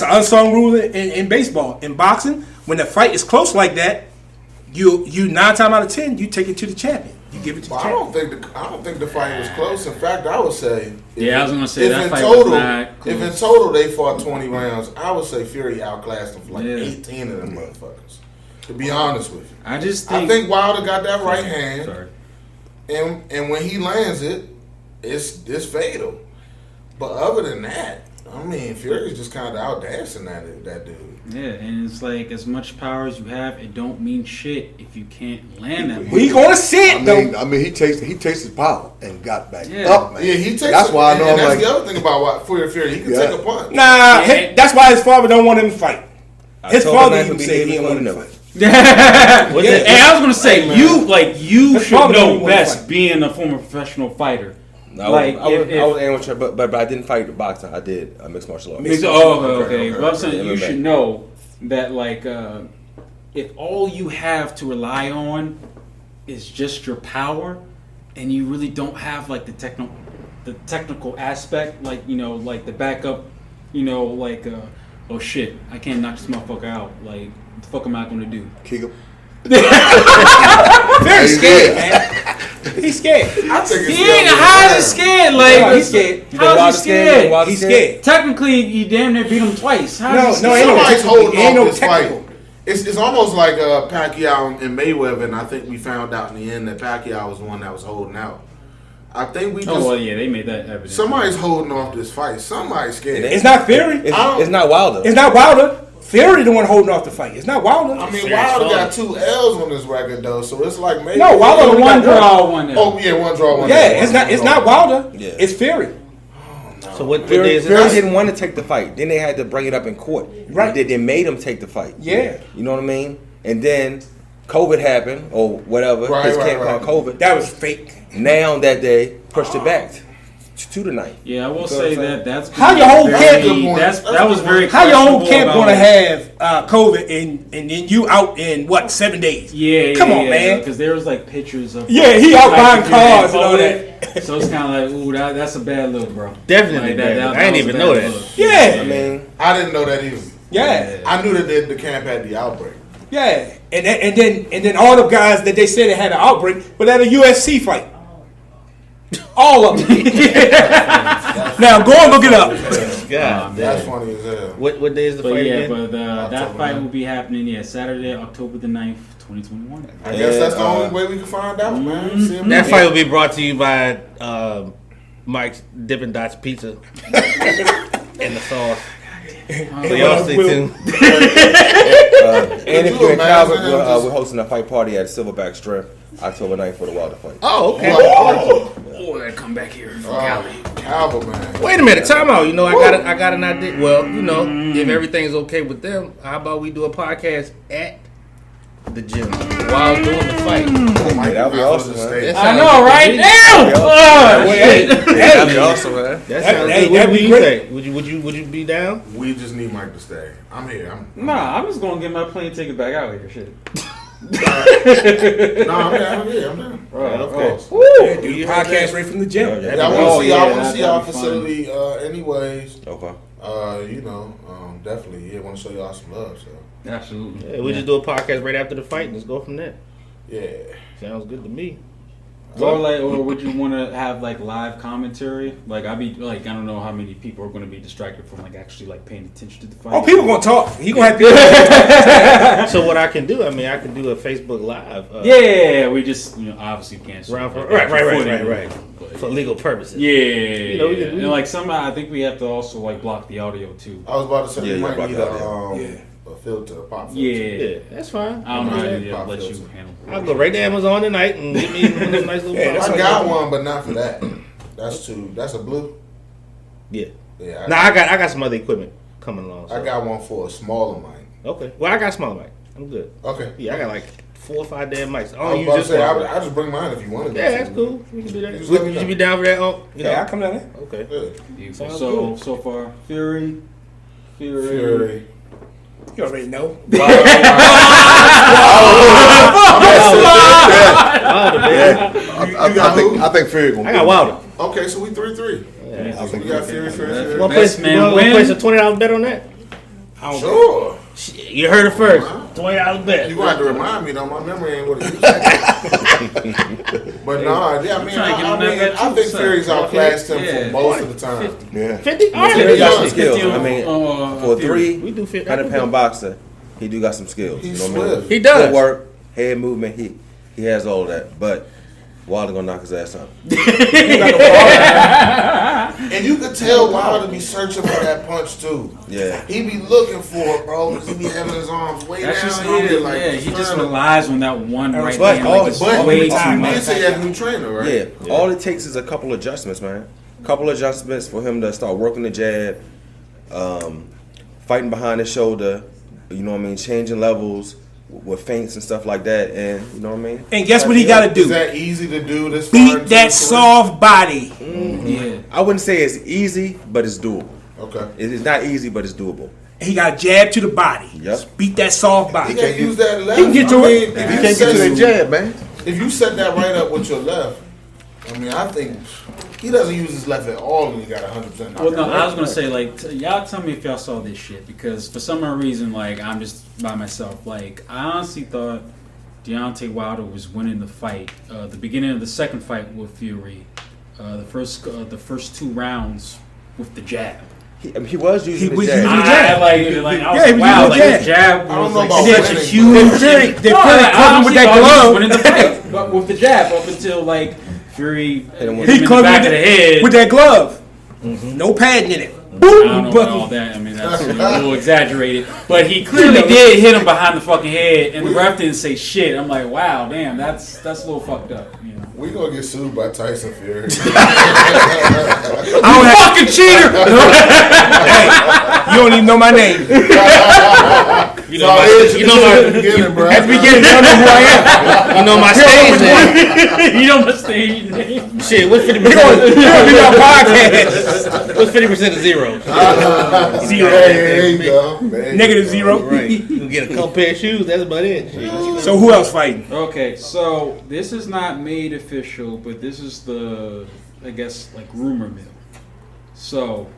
an unsung rule in baseball. In boxing, when the fight is close like that, you 9 times out of 10 you take it to the champion. You give it to the But I champion. don't think the fight was close. In fact, I would say. Yeah, I was gonna say if that in fight total, was not if in close. total they fought 20 rounds, I would say Fury outclassed him for like Yeah. 18 of them motherfuckers. To be honest with you, I just I think. think Wilder got that right hand, Sorry. and when he lands it, it's fatal. But other than that, I mean, Fury's just kind of out dancing that dude. Yeah, and it's like as much power as you have, it don't mean shit if you can't land that. We gonna see it though. I mean, he tasted his power and got back Yeah. up, man. Yeah, he takes. That's why I know. And I'm that's like, the other thing about Fury. He can Yeah. take a punch. Nah, that's why his father don't want him to fight. His told him father not to even be said he here didn't want him to for fight. Yeah, Yeah. and I was gonna say Hey, man. you His should father don't know even wanna best fight. being a former professional fighter. I Like, was if- amateur, but I didn't fight the boxing. I did mixed martial arts. Okay. But I'm saying you MMA. should know that like if all you have to rely on is just your power, and you really don't have like the technical aspect, like like the backup, like oh shit, I can't knock this motherfucker out. Like what the fuck am I gonna do? kick him. Very scared, man. He's scared. I think it's He ain't how is he scared? Like He's scared. How is he scared? He's scared. Technically, you damn near beat him twice. How is he No, scared? ain't no Somebody's technical. holding Ain't off no this technical. fight. It's almost like Pacquiao and Mayweather, and I think we found out in the end that Pacquiao was the one that was holding out. I think we just Oh well, yeah, they made that evident. somebody's holding off this fight. Somebody's scared. It's not Fury. It's not Wilder. It's not Wilder. Fury the one holding off the fight. It's not Wilder. I mean, Wilder got 2 L's on his record though, so it's like maybe No, Wilder one got draw, one L. Oh yeah, 1 draw, 1. Yeah, it's not Wilder. Yeah. It's Fury. So what Fury, day is Fury it? didn't want to take the fight. Then they had to bring it up in court. Right. They made him take the fight. Yeah. You know what I mean? And then COVID happened or whatever. Right, His right, camp right. called COVID. That was fake. Now that they pushed it back to tonight. Yeah, I will You know say what I'm saying? that that's How your whole very- camp- Good point. That That's was good very point. How your whole questionable camp about- gonna have COVID and then you out in what 7 days? Yeah, Come on, man. Because there was like pictures of Yeah, he out buying Tyson Fury cars and all COVID. that. So it's kind of like, ooh, that's a bad look, bro. Definitely Like, bad. I didn't was even a know bad that. look. Yeah. I mean, I didn't know that either. Yeah, I knew that the camp had the outbreak. yeah, and then all the guys that they said had an outbreak, but at a UFC fight, all of them. Now go and look it up. God That's damn. funny as hell. What day is the But fight yeah, again? but that October fight 9th. will be happening, Saturday, October the 9th, 2021. I guess that's the Yeah, only way we can find out, man. See him That there. fight will be brought to you by Mike's Dippin' Dots Pizza and the sauce. So y'all stay tuned. and if you you're in imagine Calvert, him just- we're hosting a fight party at Silverback Strip October 9th for the Wilder fight. Oh, okay. Oh, I come back here from Cali. Calvin, man. Wait a minute, time out. You know, I got an idea. Well, you know, if everything's okay with them, how about we do a podcast at the gym while doing the fight? Mike, that'd be might as well awesome, just man. stay. That I sounds know, good to right me. now. That'd be awesome, man. That sounds Hey, good. that'd What be do you great. think? Would you be down? We just need Mike to stay. I'm here. Nah, I'm just gonna get my plane ticket back out here. Shit. No, I'm down. I'm down. Okay. Yeah, do your podcast right from the gym. Yeah, I want Oh, to see. yeah, I want to that'd see our be fun. facility. Anyways, Okay. definitely. Yeah, want to show y'all some love. So Absolutely. Yeah, we just do a podcast right after the fight and just go from there. yeah. Sounds good to me. Or would you want to have like live commentary? Like I don't know how many people are going to be distracted from like actually like paying attention to the fight. Oh, people gonna talk. He gonna have to. So what I can do? I mean, I can do a Facebook Live. Yeah, we just obviously can't. Round for, like, right, actual right, footage. right. For legal purposes. Yeah, know, we can- and like I think we have to also like block the audio too. I was about to say Yeah, we you might block need that out, a filter, a pop filter. Yeah, Yeah, that's fine. I don't know how to Yeah. let you handle. I'll go right to Amazon tonight and get me one of those nice little Yeah, that's boxes. I got one, but not for that. That's a blue. Yeah. Yeah. Nah, I got some other equipment coming along. So. I got one for a smaller mic. Okay. Well, I got a small mic. I'm good. Okay. Yeah, I got like 4 or 5 damn mics. I I don't was about use to this say, one. I just bring mine if you want to. Yeah, that's cool. We can do that. Just let me Would you know. be down for that? Oh, you know? Yeah, I come down there. Okay. Yeah. Sounds So good. so far, Fury. Fury. You already know. Wilder, baby. I think Fury gonna I got Wilder. Okay, so we 3-3. Yeah. So we got Fury. You want Best to man place win. a $20 bet on that? Sure. Shit, you heard it first. $20 bet. You gonna have to remind me though. My memory ain't what it used to be. But nah, yeah, I mean, trying to get on that bet I too, think son. Fury's outclassed him Yeah. for most of the time. Yeah. 50? All Fury right. got some Yeah. skills. 50 I mean, for a Fury. We do 50. 300-pound boxer, he do got some skills. He's you know what I mean? swift. He does. Footwork, head movement, he has all that. But Wilder gonna knock his ass out. And you could tell Wilder be searching for that punch too. Yeah. He be looking for it, bro, because he be having his arms way That's down just here. Like, yeah. He just trying to- relies on that one right But hand. all Like, it's- it's But way you too much. say he has a new trainer, right? Yeah. All it takes is a couple adjustments, man. Couple adjustments for him to start working the jab, fighting behind his shoulder, you know what I mean, changing levels with feints and stuff like that, and you know what I mean. And guess what he got to Is do? that easy to do? This far into Beat that the soft body. Yeah. I wouldn't say it's easy, but it's doable. Okay. It's not easy, but it's doable. He got jab to the body. Yep. Beat that soft He body. can't use that left. He can get to I it. mean, You can't get to that jab, man. If you set that right up with your left, I mean, I think he doesn't use his left at all when he got 100% Well, no, knockout. I was gonna say like y'all tell me if y'all saw this shit because for some reason like I'm just by myself. Like I honestly thought Deontay Wilder was winning the fight. The beginning of the second fight with Fury, the first 2 rounds with the jab. He was using the was jab. using the I jab. was like, wow, like jab. his jab I don't was know like about such a winning, huge. They caught him with that glove. Winning the fight, but with the jab up until like Fury hit him in the caught back of the head with that glove. No padding in it. I don't know about all that. I mean, that's a little exaggerated. But he clearly did hit him behind the fucking head, and the ref didn't say shit. I'm like, wow, damn, that's a little fucked up. You know? We gonna get sued by Tyson Fury. Fucking cheater! Hey, you don't even know my name. You know my beginning, bro. At the beginning, you don't know who I am. you know my stage name. You know my stage name. Shit, what's 50%? You don't be on podcast. What's 50% of 0? Zero. There you go. There you Negative go. 0. Right. You can get a couple pair of shoes. That's about it. Shit. So who else fighting? Okay, so this is not made official, but this is the, I guess, like rumor mill. So,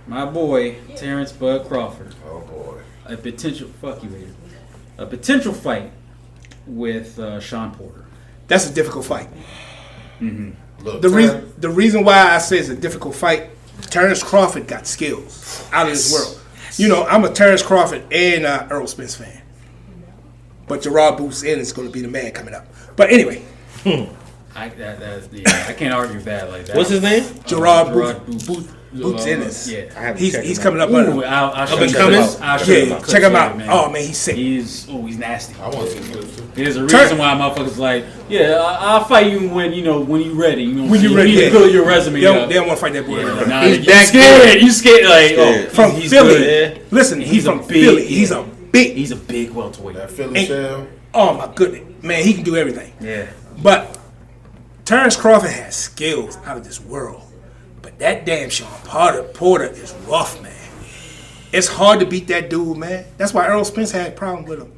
my boy Terrence Bud Crawford, Oh boy. a potential a potential fight with Sean Porter. That's a difficult fight. Look, The reason why I say it's a difficult fight, Terrence Crawford got skills out of this world. You know, I'm a Terrence Crawford and Earl Spence fan. But Gerard Boots in is going to be the man coming up. But anyway, I can't argue with that like that. What's his name? Gerard Boots. Boots Ennis. Yeah. He's coming up. Ooh, I'll show Up and you coming? clips. I'll show you Yeah, clips check him later, out. man. Oh man, he's sick. He's nasty. I want to see clips too. There's a reason why motherfuckers like, yeah, I'll fight you when you ready. You know, When you ready, you need yeah. to build your resume They up. don't want to fight that boy. Yeah, nah, He's you back scared. You scared like Scared. From he's Philly. good. Listen, he's from a Philly. big- He's a big. He's a big welterweight. That Philly Ain't- shell. Oh my goodness, man, he can do everything. Yeah. But Terrence Crawford has skills out of this world. But that damn Sean Porter is rough, man. It's hard to beat that dude, man. That's why Earl Spence had a problem with him.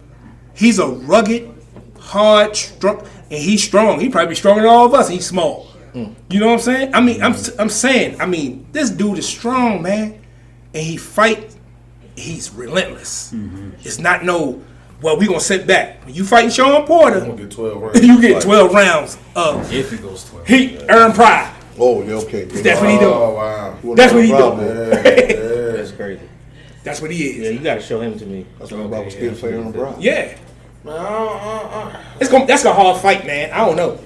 He's a rugged, hard, strong, and he's strong. He probably be stronger than all of us. He's small. You know what I'm saying? I mean, I'm saying, this dude is strong, man, and he fight. He's relentless. It's not well, we gonna sit back. When you fighting Sean I'm Porter, gonna get 12 rounds. you get 12 rounds of If it goes 12. he earned pride. Oh, yeah, okay. That's what he do. Oh wow. That's what he do. That's crazy. That's what he Yeah, is. you gotta show him to me. That's what I'm about to skip for on Brown. Yeah. Man, That's a hard fight, man. I don't know.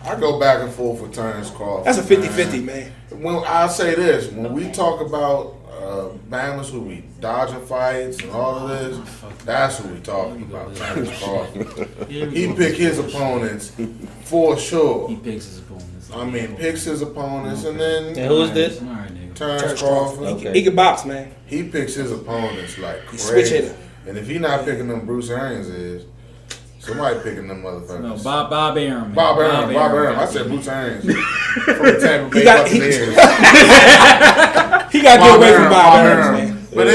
I go back and forth with Terrence Crawford. That's a 50-50, man. When I say this, when we talk about Bama's who we dodging fights and all of this, that's who we talking about. Terrence Crawford. He pick his opponents for sure. He picks his opponents. I mean, picks his opponents, and then And who is this? All right, nigga. Terrence Crawford. Okay. He can box, man. He picks his opponents like He switch crazy. hitter. And if he not picking them Bruce Arians is, somebody picking them motherfuckers. No, Bob Arum. Man. Bob Arum. I said Bruce Arians. From the Tampa Bay got- Buccaneers. He got to get away from Bob Arum, man. But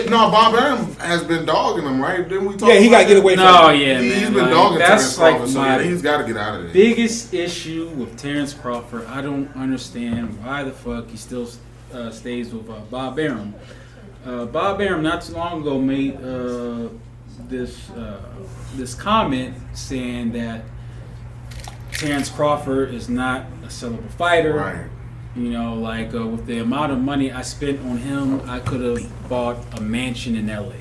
Bob Arum has been dogging him, right? Didn't we talk Yeah, he about got to get that? away from No, him. yeah, man. He's been like, dogging that's Terrence like Crawford, so my he's got to get out of there. biggest issue with Terrence Crawford. I don't understand why the fuck he still stays with Bob Arum. Bob Arum not too long ago made this comment saying that Terrence Crawford is not a sellable fighter. Right. You know, like with the amount of money I spent on him, I could have bought a mansion in LA.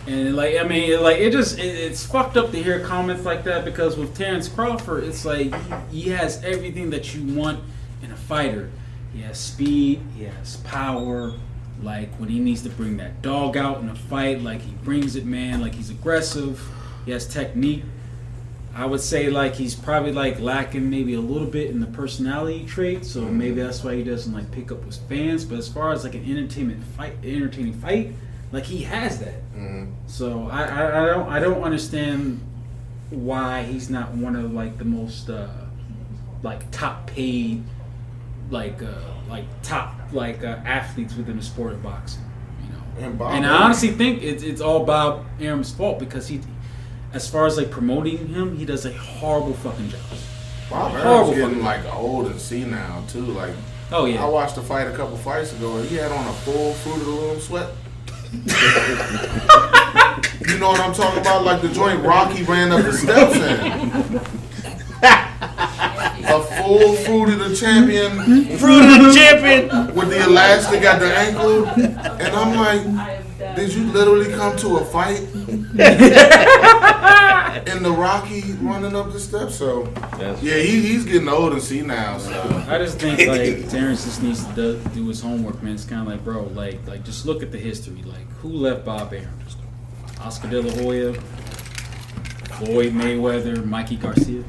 And it's fucked up to hear comments like that, because with Terrence Crawford, it's like he has everything that you want in a fighter. He has speed, he has power. Like when he needs to bring that dog out in a fight, like he brings it, man. Like he's aggressive. He has technique. I would say like he's probably like lacking maybe a little bit in the personality trait, so maybe that's why he doesn't like pick up his fans. But as far as like an entertaining fight, like he has that. So I don't understand why he's not one of like the most like top paid athletes within the sport of boxing. You know, And I honestly think it's all Bob Arum's fault, because he. As far as like promoting him, he does a horrible fucking job. Bob Horrible Arum's getting fucking- like old and senile too. Like Oh yeah. I watched a fight a couple fights ago, and he had on a full Fruit of the Loom sweat. You know what I'm talking about? Like the joint Rocky ran up the steps in. A full Fruit of the Champion. Fruit of the champion. With the elastic at the ankle. And I'm like, did you literally come to a fight? And the Rocky running up the steps? So, yeah, he's getting old and senile. So. I just think, like, Terrence just needs to do his homework, man. It's kind of like, bro, like just look at the history. Like, who left Bob Arum? Oscar De La Hoya, Floyd Mayweather, Mikey Garcia,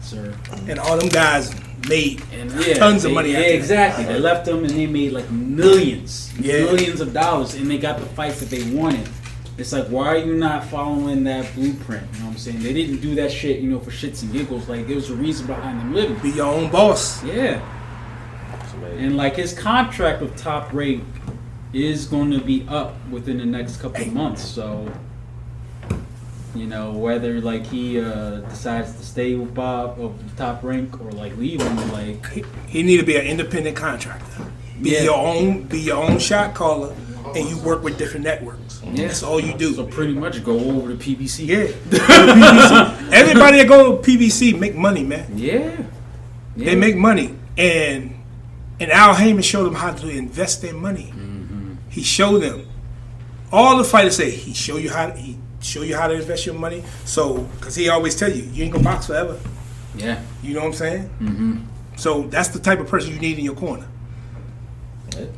sir. And all them guys made tons of money. Yeah, exactly. They left them and they made like millions of dollars, and they got the fights that they wanted. It's like, why are you not following that blueprint? You know what I'm saying? They didn't do that shit, for shits and giggles. Like, there was a reason behind them living. Be your own boss. Yeah. And like his contract with Top Rank is going to be up within the next couple of months, so. Whether like he decides to stay with Bob of Top Rank or like leave him, like he need to be an independent contractor. Be your own shot caller, and you work with different networks. Yeah. That's all you do. So pretty much go over to PBC. Yeah. PBC. Everybody that go to PBC make money, man. Yeah. They make money, and Al Heyman showed them how to invest their money. Mm-hmm. He showed them. All the fighters say he show you how to invest your money. So, because he always tell you ain't gonna box forever. Yeah. You know what I'm saying? Mm-hmm. So that's the type of person you need in your corner. That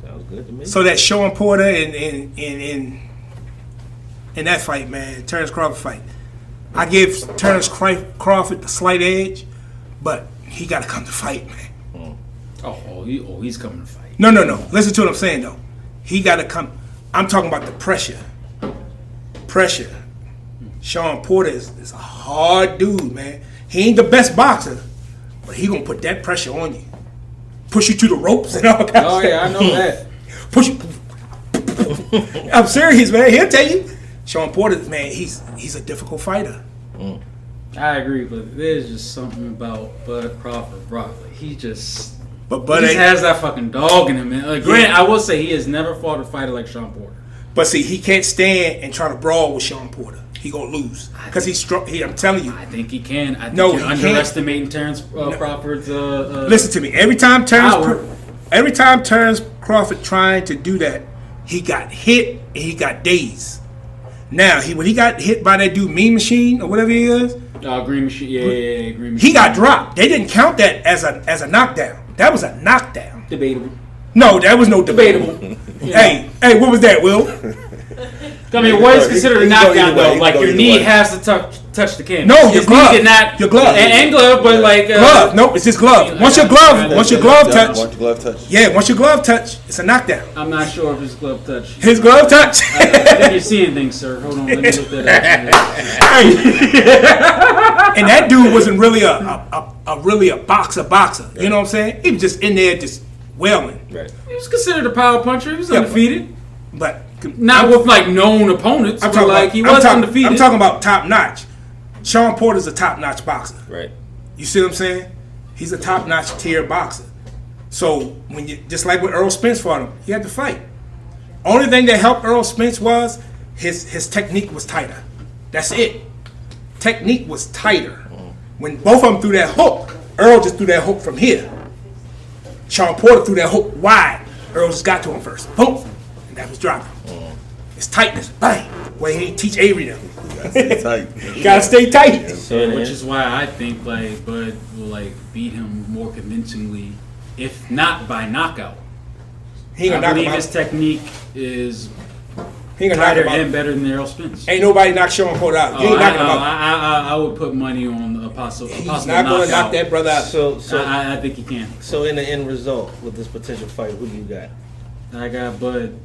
sounds good to me. So that Sean Porter in that fight, man, Terrence Crawford fight, I give Terrence Crawford the slight edge, but he got to come to fight, man. He's coming to fight. No. Listen to what I'm saying, though. He got to come. I'm talking about the pressure. Sean Porter is a hard dude, man. He ain't the best boxer, but he gonna put that pressure on you, push you to the ropes and all kinds of stuff. Oh yeah, I know that. Push you. I'm serious, man. He'll tell you. Sean Porter, man, he's a difficult fighter. I agree, but there's just something about Bud Crawford, bro. He just, Bud he has that fucking dog in him, man. Like, granted, I will say he has never fought a fighter like Sean Porter. But see, he can't stand and try to brawl with Sean Porter. He gonna lose because he's strong. I'm telling you. I think he can. I think you're underestimating Terrence Crawford's. Listen to me. Every time Terrence Crawford trying to do that, he got hit and he got dazed. Now when he got hit by that dude Mean Machine or whatever he is. Green Machine. Yeah, Green Machine. He got dropped. They didn't count that as a knockdown. That was a knockdown. Debatable. No, that was no debatable. Hey, what was that, Will? I mean, what is considered a knockdown though? Like your knee has to touch the canvas. No, your glove. Your glove. And glove, but like glove. Nope, it's just glove. Once your glove touch. Yeah, once your glove touch, it's a knockdown. I'm not sure if his glove touch. His glove touch. I think you're seeing things, sir. Hold on, let me look that up. And that dude wasn't really a boxer. You know what I'm saying? He was just in there just wailing. Right. He was considered a power puncher. He was undefeated. But not with like known opponents. He was undefeated. I'm talking about top notch. Sean Porter's a top notch boxer. Right. You see what I'm saying? He's a top notch tier boxer. So when you just like with Earl Spence fought him, he had to fight. Only thing that helped Earl Spence was his technique was tighter. That's it. Technique was tighter. When both of them threw that hook, Earl just threw that hook from here. Sean Porter threw that hook wide. Earl just got to him first. Boom. And that was dropping. It's tightness. Bang. Well, he ain't teach Avery them. Gotta stay tight. Which is why I think like Bud will like beat him more convincingly, if not by knockout. I believe his technique is tighter and better than Errol Spence. Ain't nobody knock Sean Porter out. You ain't knocking him out. I would put money on a possible He's not going to knock that brother out. So I think he can. So in the end result with this potential fight, who do you got? I got Bud.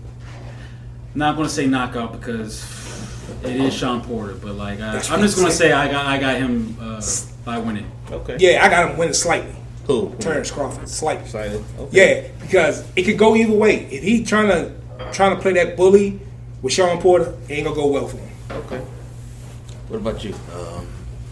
Not going to say knockout because it is Sean Porter, but like I'm just going to say I got him by winning. Okay. Yeah, I got him winning slightly. Who? Terrence Crawford, slightly. Okay. Yeah, because it could go either way. If he trying to play that bully with Sean Porter, it ain't gonna go well for him. Okay. What about you?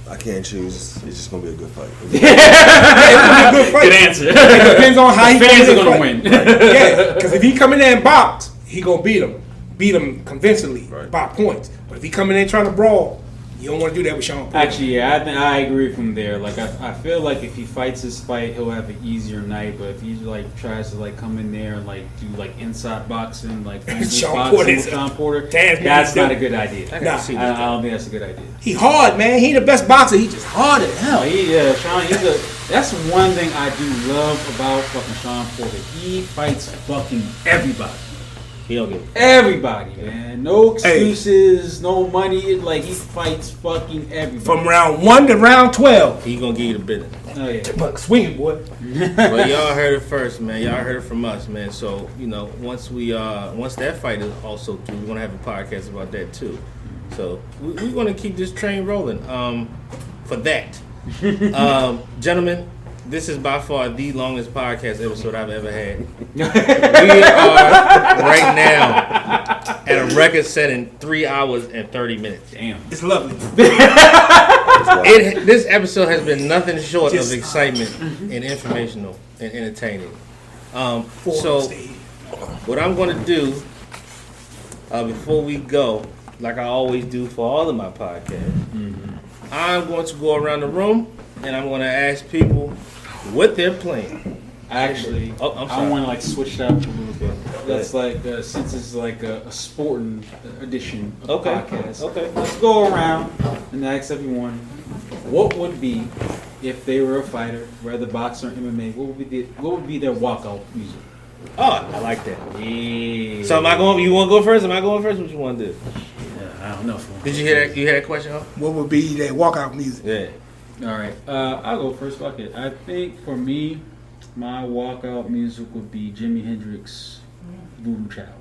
I can't choose. It's just gonna be a good fight. It's gonna be a good fight. Good answer. It depends on how the fans are gonna win. Yeah, because if he come in there and box, he gonna beat him. beat him convincingly by points. But if he come in there trying to brawl, you don't want to do that with Sean Porter. Actually, yeah, I agree from there. Like, I feel like if he fights his fight, he'll have an easier night. But if he like tries to like come in there and like do like inside boxing, like Sean Porter, that's not a good idea. I don't think that's a good idea. He hard, man. He the best boxer. He just hard as hell. Sean. That's one thing I do love about fucking Sean Porter. He fights fucking everybody. He don't give everybody, man. No excuses, no money. Like, he fights fucking everybody. From round 1 to round 12. He gonna give you the business. Oh, yeah. Buck swinging, boy. But y'all heard it first, man. Y'all heard it from us, man. So, once that fight is also through, we're gonna have a podcast about that too. So we're gonna keep this train rolling. For that. Gentlemen, this is by far the longest podcast episode I've ever had. We are right now at a record-setting 3 hours and 30 minutes. Damn. It's lovely. This episode has been nothing short of excitement and informational and entertaining. So, what I'm going to do before we go, like I always do for all of my podcasts, I'm going to go around the room and I'm going to ask people what they're playing. Actually, I want to like switch it up a little bit. That's like since it's like a sporting edition of the podcast. Okay, let's go around and ask everyone what would be if they were a fighter, whether boxer or MMA. What would be their walkout music? Oh, I like that. Yeah. So am I going? You want to go first? Am I going first? What you want to do? Yeah, I don't know. Did you hear that? You hear that question? Huh? What would be their walkout music? Yeah. All right, I'll go first. Fuck it. I think for me, my walkout music would be Jimi Hendrix, Voodoo Child.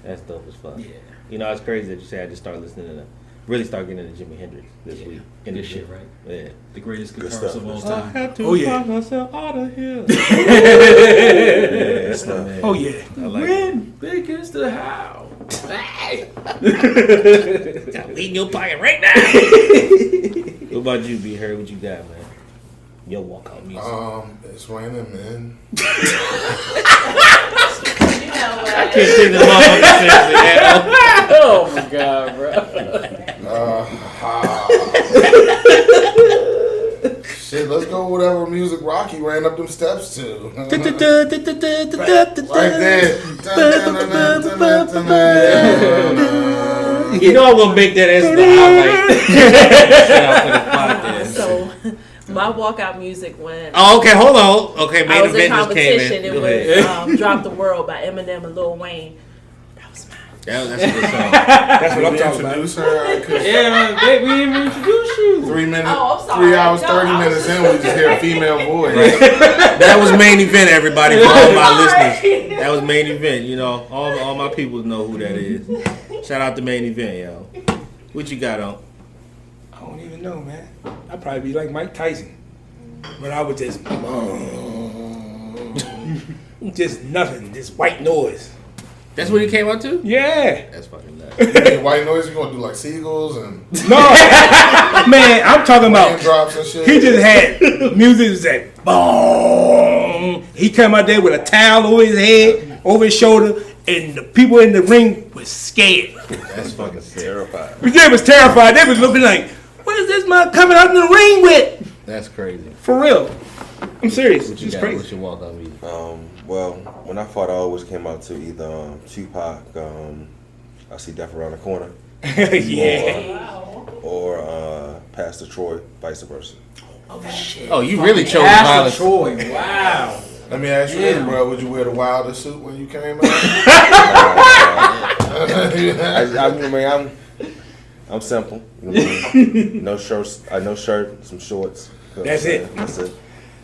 That's dope as fuck. Yeah. It's crazy that you say I just started listening to really start getting into Jimi Hendrix this week. Good shit, right? Yeah. The greatest guitarist of all time. I had to find myself out of here. Oh yeah. I like When big is the how. I'm eating your pocket right now. What about you, B. Heard? What you got, man? Your walkout music. It's raining, man. I can't take this motherfucker seriously. Oh my god, bro. Shit, let's go whatever music Rocky ran up them steps to. Right there. You know I'm gonna make that as the highlight. So my walkout music when oh, okay, hold on. Okay, I main was in event just came in. competition, it was Drop the World by Eminem and Lil Wayne. That was mine. That's a good song. That's what I'm talking about. Introduce her. Yeah, man, we didn't even introduce you. 3 minutes, Oh, I'm sorry. 3 hours, No, 30 I was minutes in, we just hear a female voice. That was main event, everybody, for all my listeners. That was main event. All my people know who that is. Shout out to main event, yo. What you got on? I don't even know, man. I'd probably be like Mike Tyson. But I would just nothing, just white noise. That's what he came out to? Yeah. That's fucking nuts. You mean white noise, you gonna do like seagulls and No, man, I'm talking about. drops and shit? He just had music that said boom. He come out there with a towel over his head, over his shoulder, and the people in the ring was scared. That's fucking terrifying. They was terrified. They was looking like, what is this man coming out in the ring with? That's crazy. For real. I'm serious. What you It's got? crazy. What's your walk on music? Well, when I fought, I always came out to either Tupac, I See Death Around the Corner, Yeah. or Pastor Troy, vice versa. Oh, you really chose violence. Troy, wow. Let me ask you this, bro. Would you wear the Wilder suit when you came out? I'm simple. You know what I mean? No shirts, no shirt, some shorts. That's it. That's it.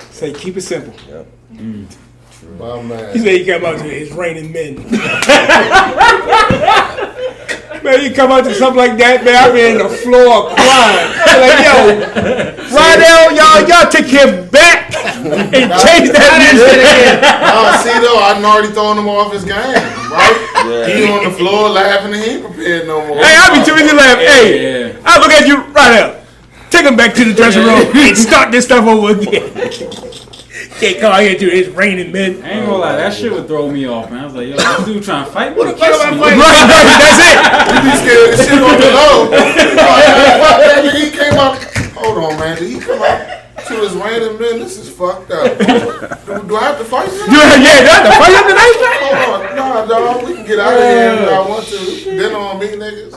Say keep it simple. Yep. My man. He said he come out to it's raining men. Man, you come out to something like that, man, I'm in the floor crying. I'm like, yo, right now, y'all take him back and change that music again. See though, I done already thrown him off his game, right? Yeah. He on the floor laughing and he ain't prepared no more. Hey, I be too busy laughing. Hey, I look at you right now. Take him back to the dressing room and start this stuff over again. Can't come out here and do this raining, man. I ain't gonna lie, that shit would throw me off, man. I was like, yo, this dude trying to fight me. What the fuck am I fighting? That's it. You be scared of shit on the low. He came up. Hold on, man. Did he come up to his random man? This is fucked up. Do I have to fight him? Yeah, do I have to fight him tonight? Hold on. Nah, dog. We can get out of here if I want to. Dinner on me, niggas.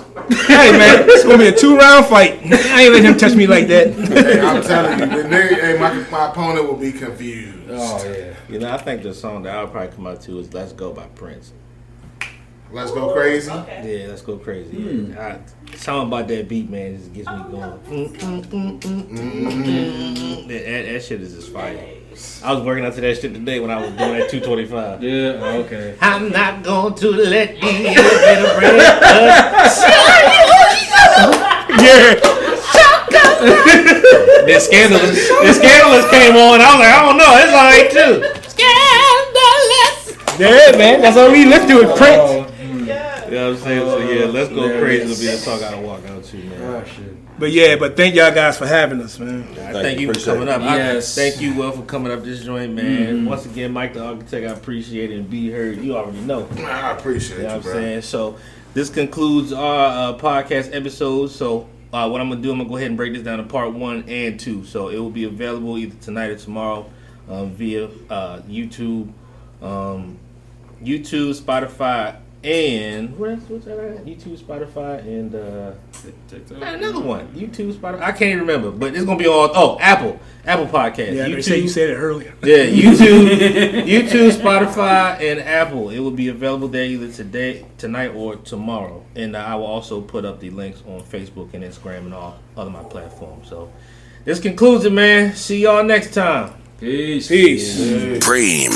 Hey, man, it's gonna be a 2-round fight. I ain't let him touch me like that. Hey, I'm telling you, the nigga, hey, my opponent will be confused. Oh yeah. You know, I think the song that I'll probably come out to is "Let's Go" by Prince. Let's go crazy. Yeah, let's go crazy. Yeah. Something about that beat, man, just gets me going. That shit is just fire. I was working out to that shit today when I was doing that 225. Yeah, okay. I'm not going to let the elevator break Yeah. The Scandalous came on. I was like, I don't know. It's alright too. Scandalous. Yeah, man. That's all we live to with Prince. You know what I'm saying? So yeah, let's go crazy. It'll be a talk I don't walk out to, man. Oh, shit. But thank y'all guys for having us, man. Thank you for coming up. Yes. Thank you, Will, for coming up this joint, man. Once again, Mike the Architect, I appreciate it and be heard. You already know. I appreciate You know you, what I'm bro. saying? So this concludes our podcast episode. So what I'm going to do, I'm going to go ahead and break this down to part 1 and 2. So it will be available either tonight or tomorrow via YouTube, Spotify, and what's that? YouTube, Spotify, and another one. YouTube, Spotify. I can't even remember, but it's gonna be on. Apple Podcast. Yeah, YouTube, they say you said it earlier. Yeah, YouTube, Spotify, and Apple. It will be available there either tonight, or tomorrow. And I will also put up the links on Facebook and Instagram and all other my platforms. So this concludes it, man. See y'all next time. Peace. Peace. Preem.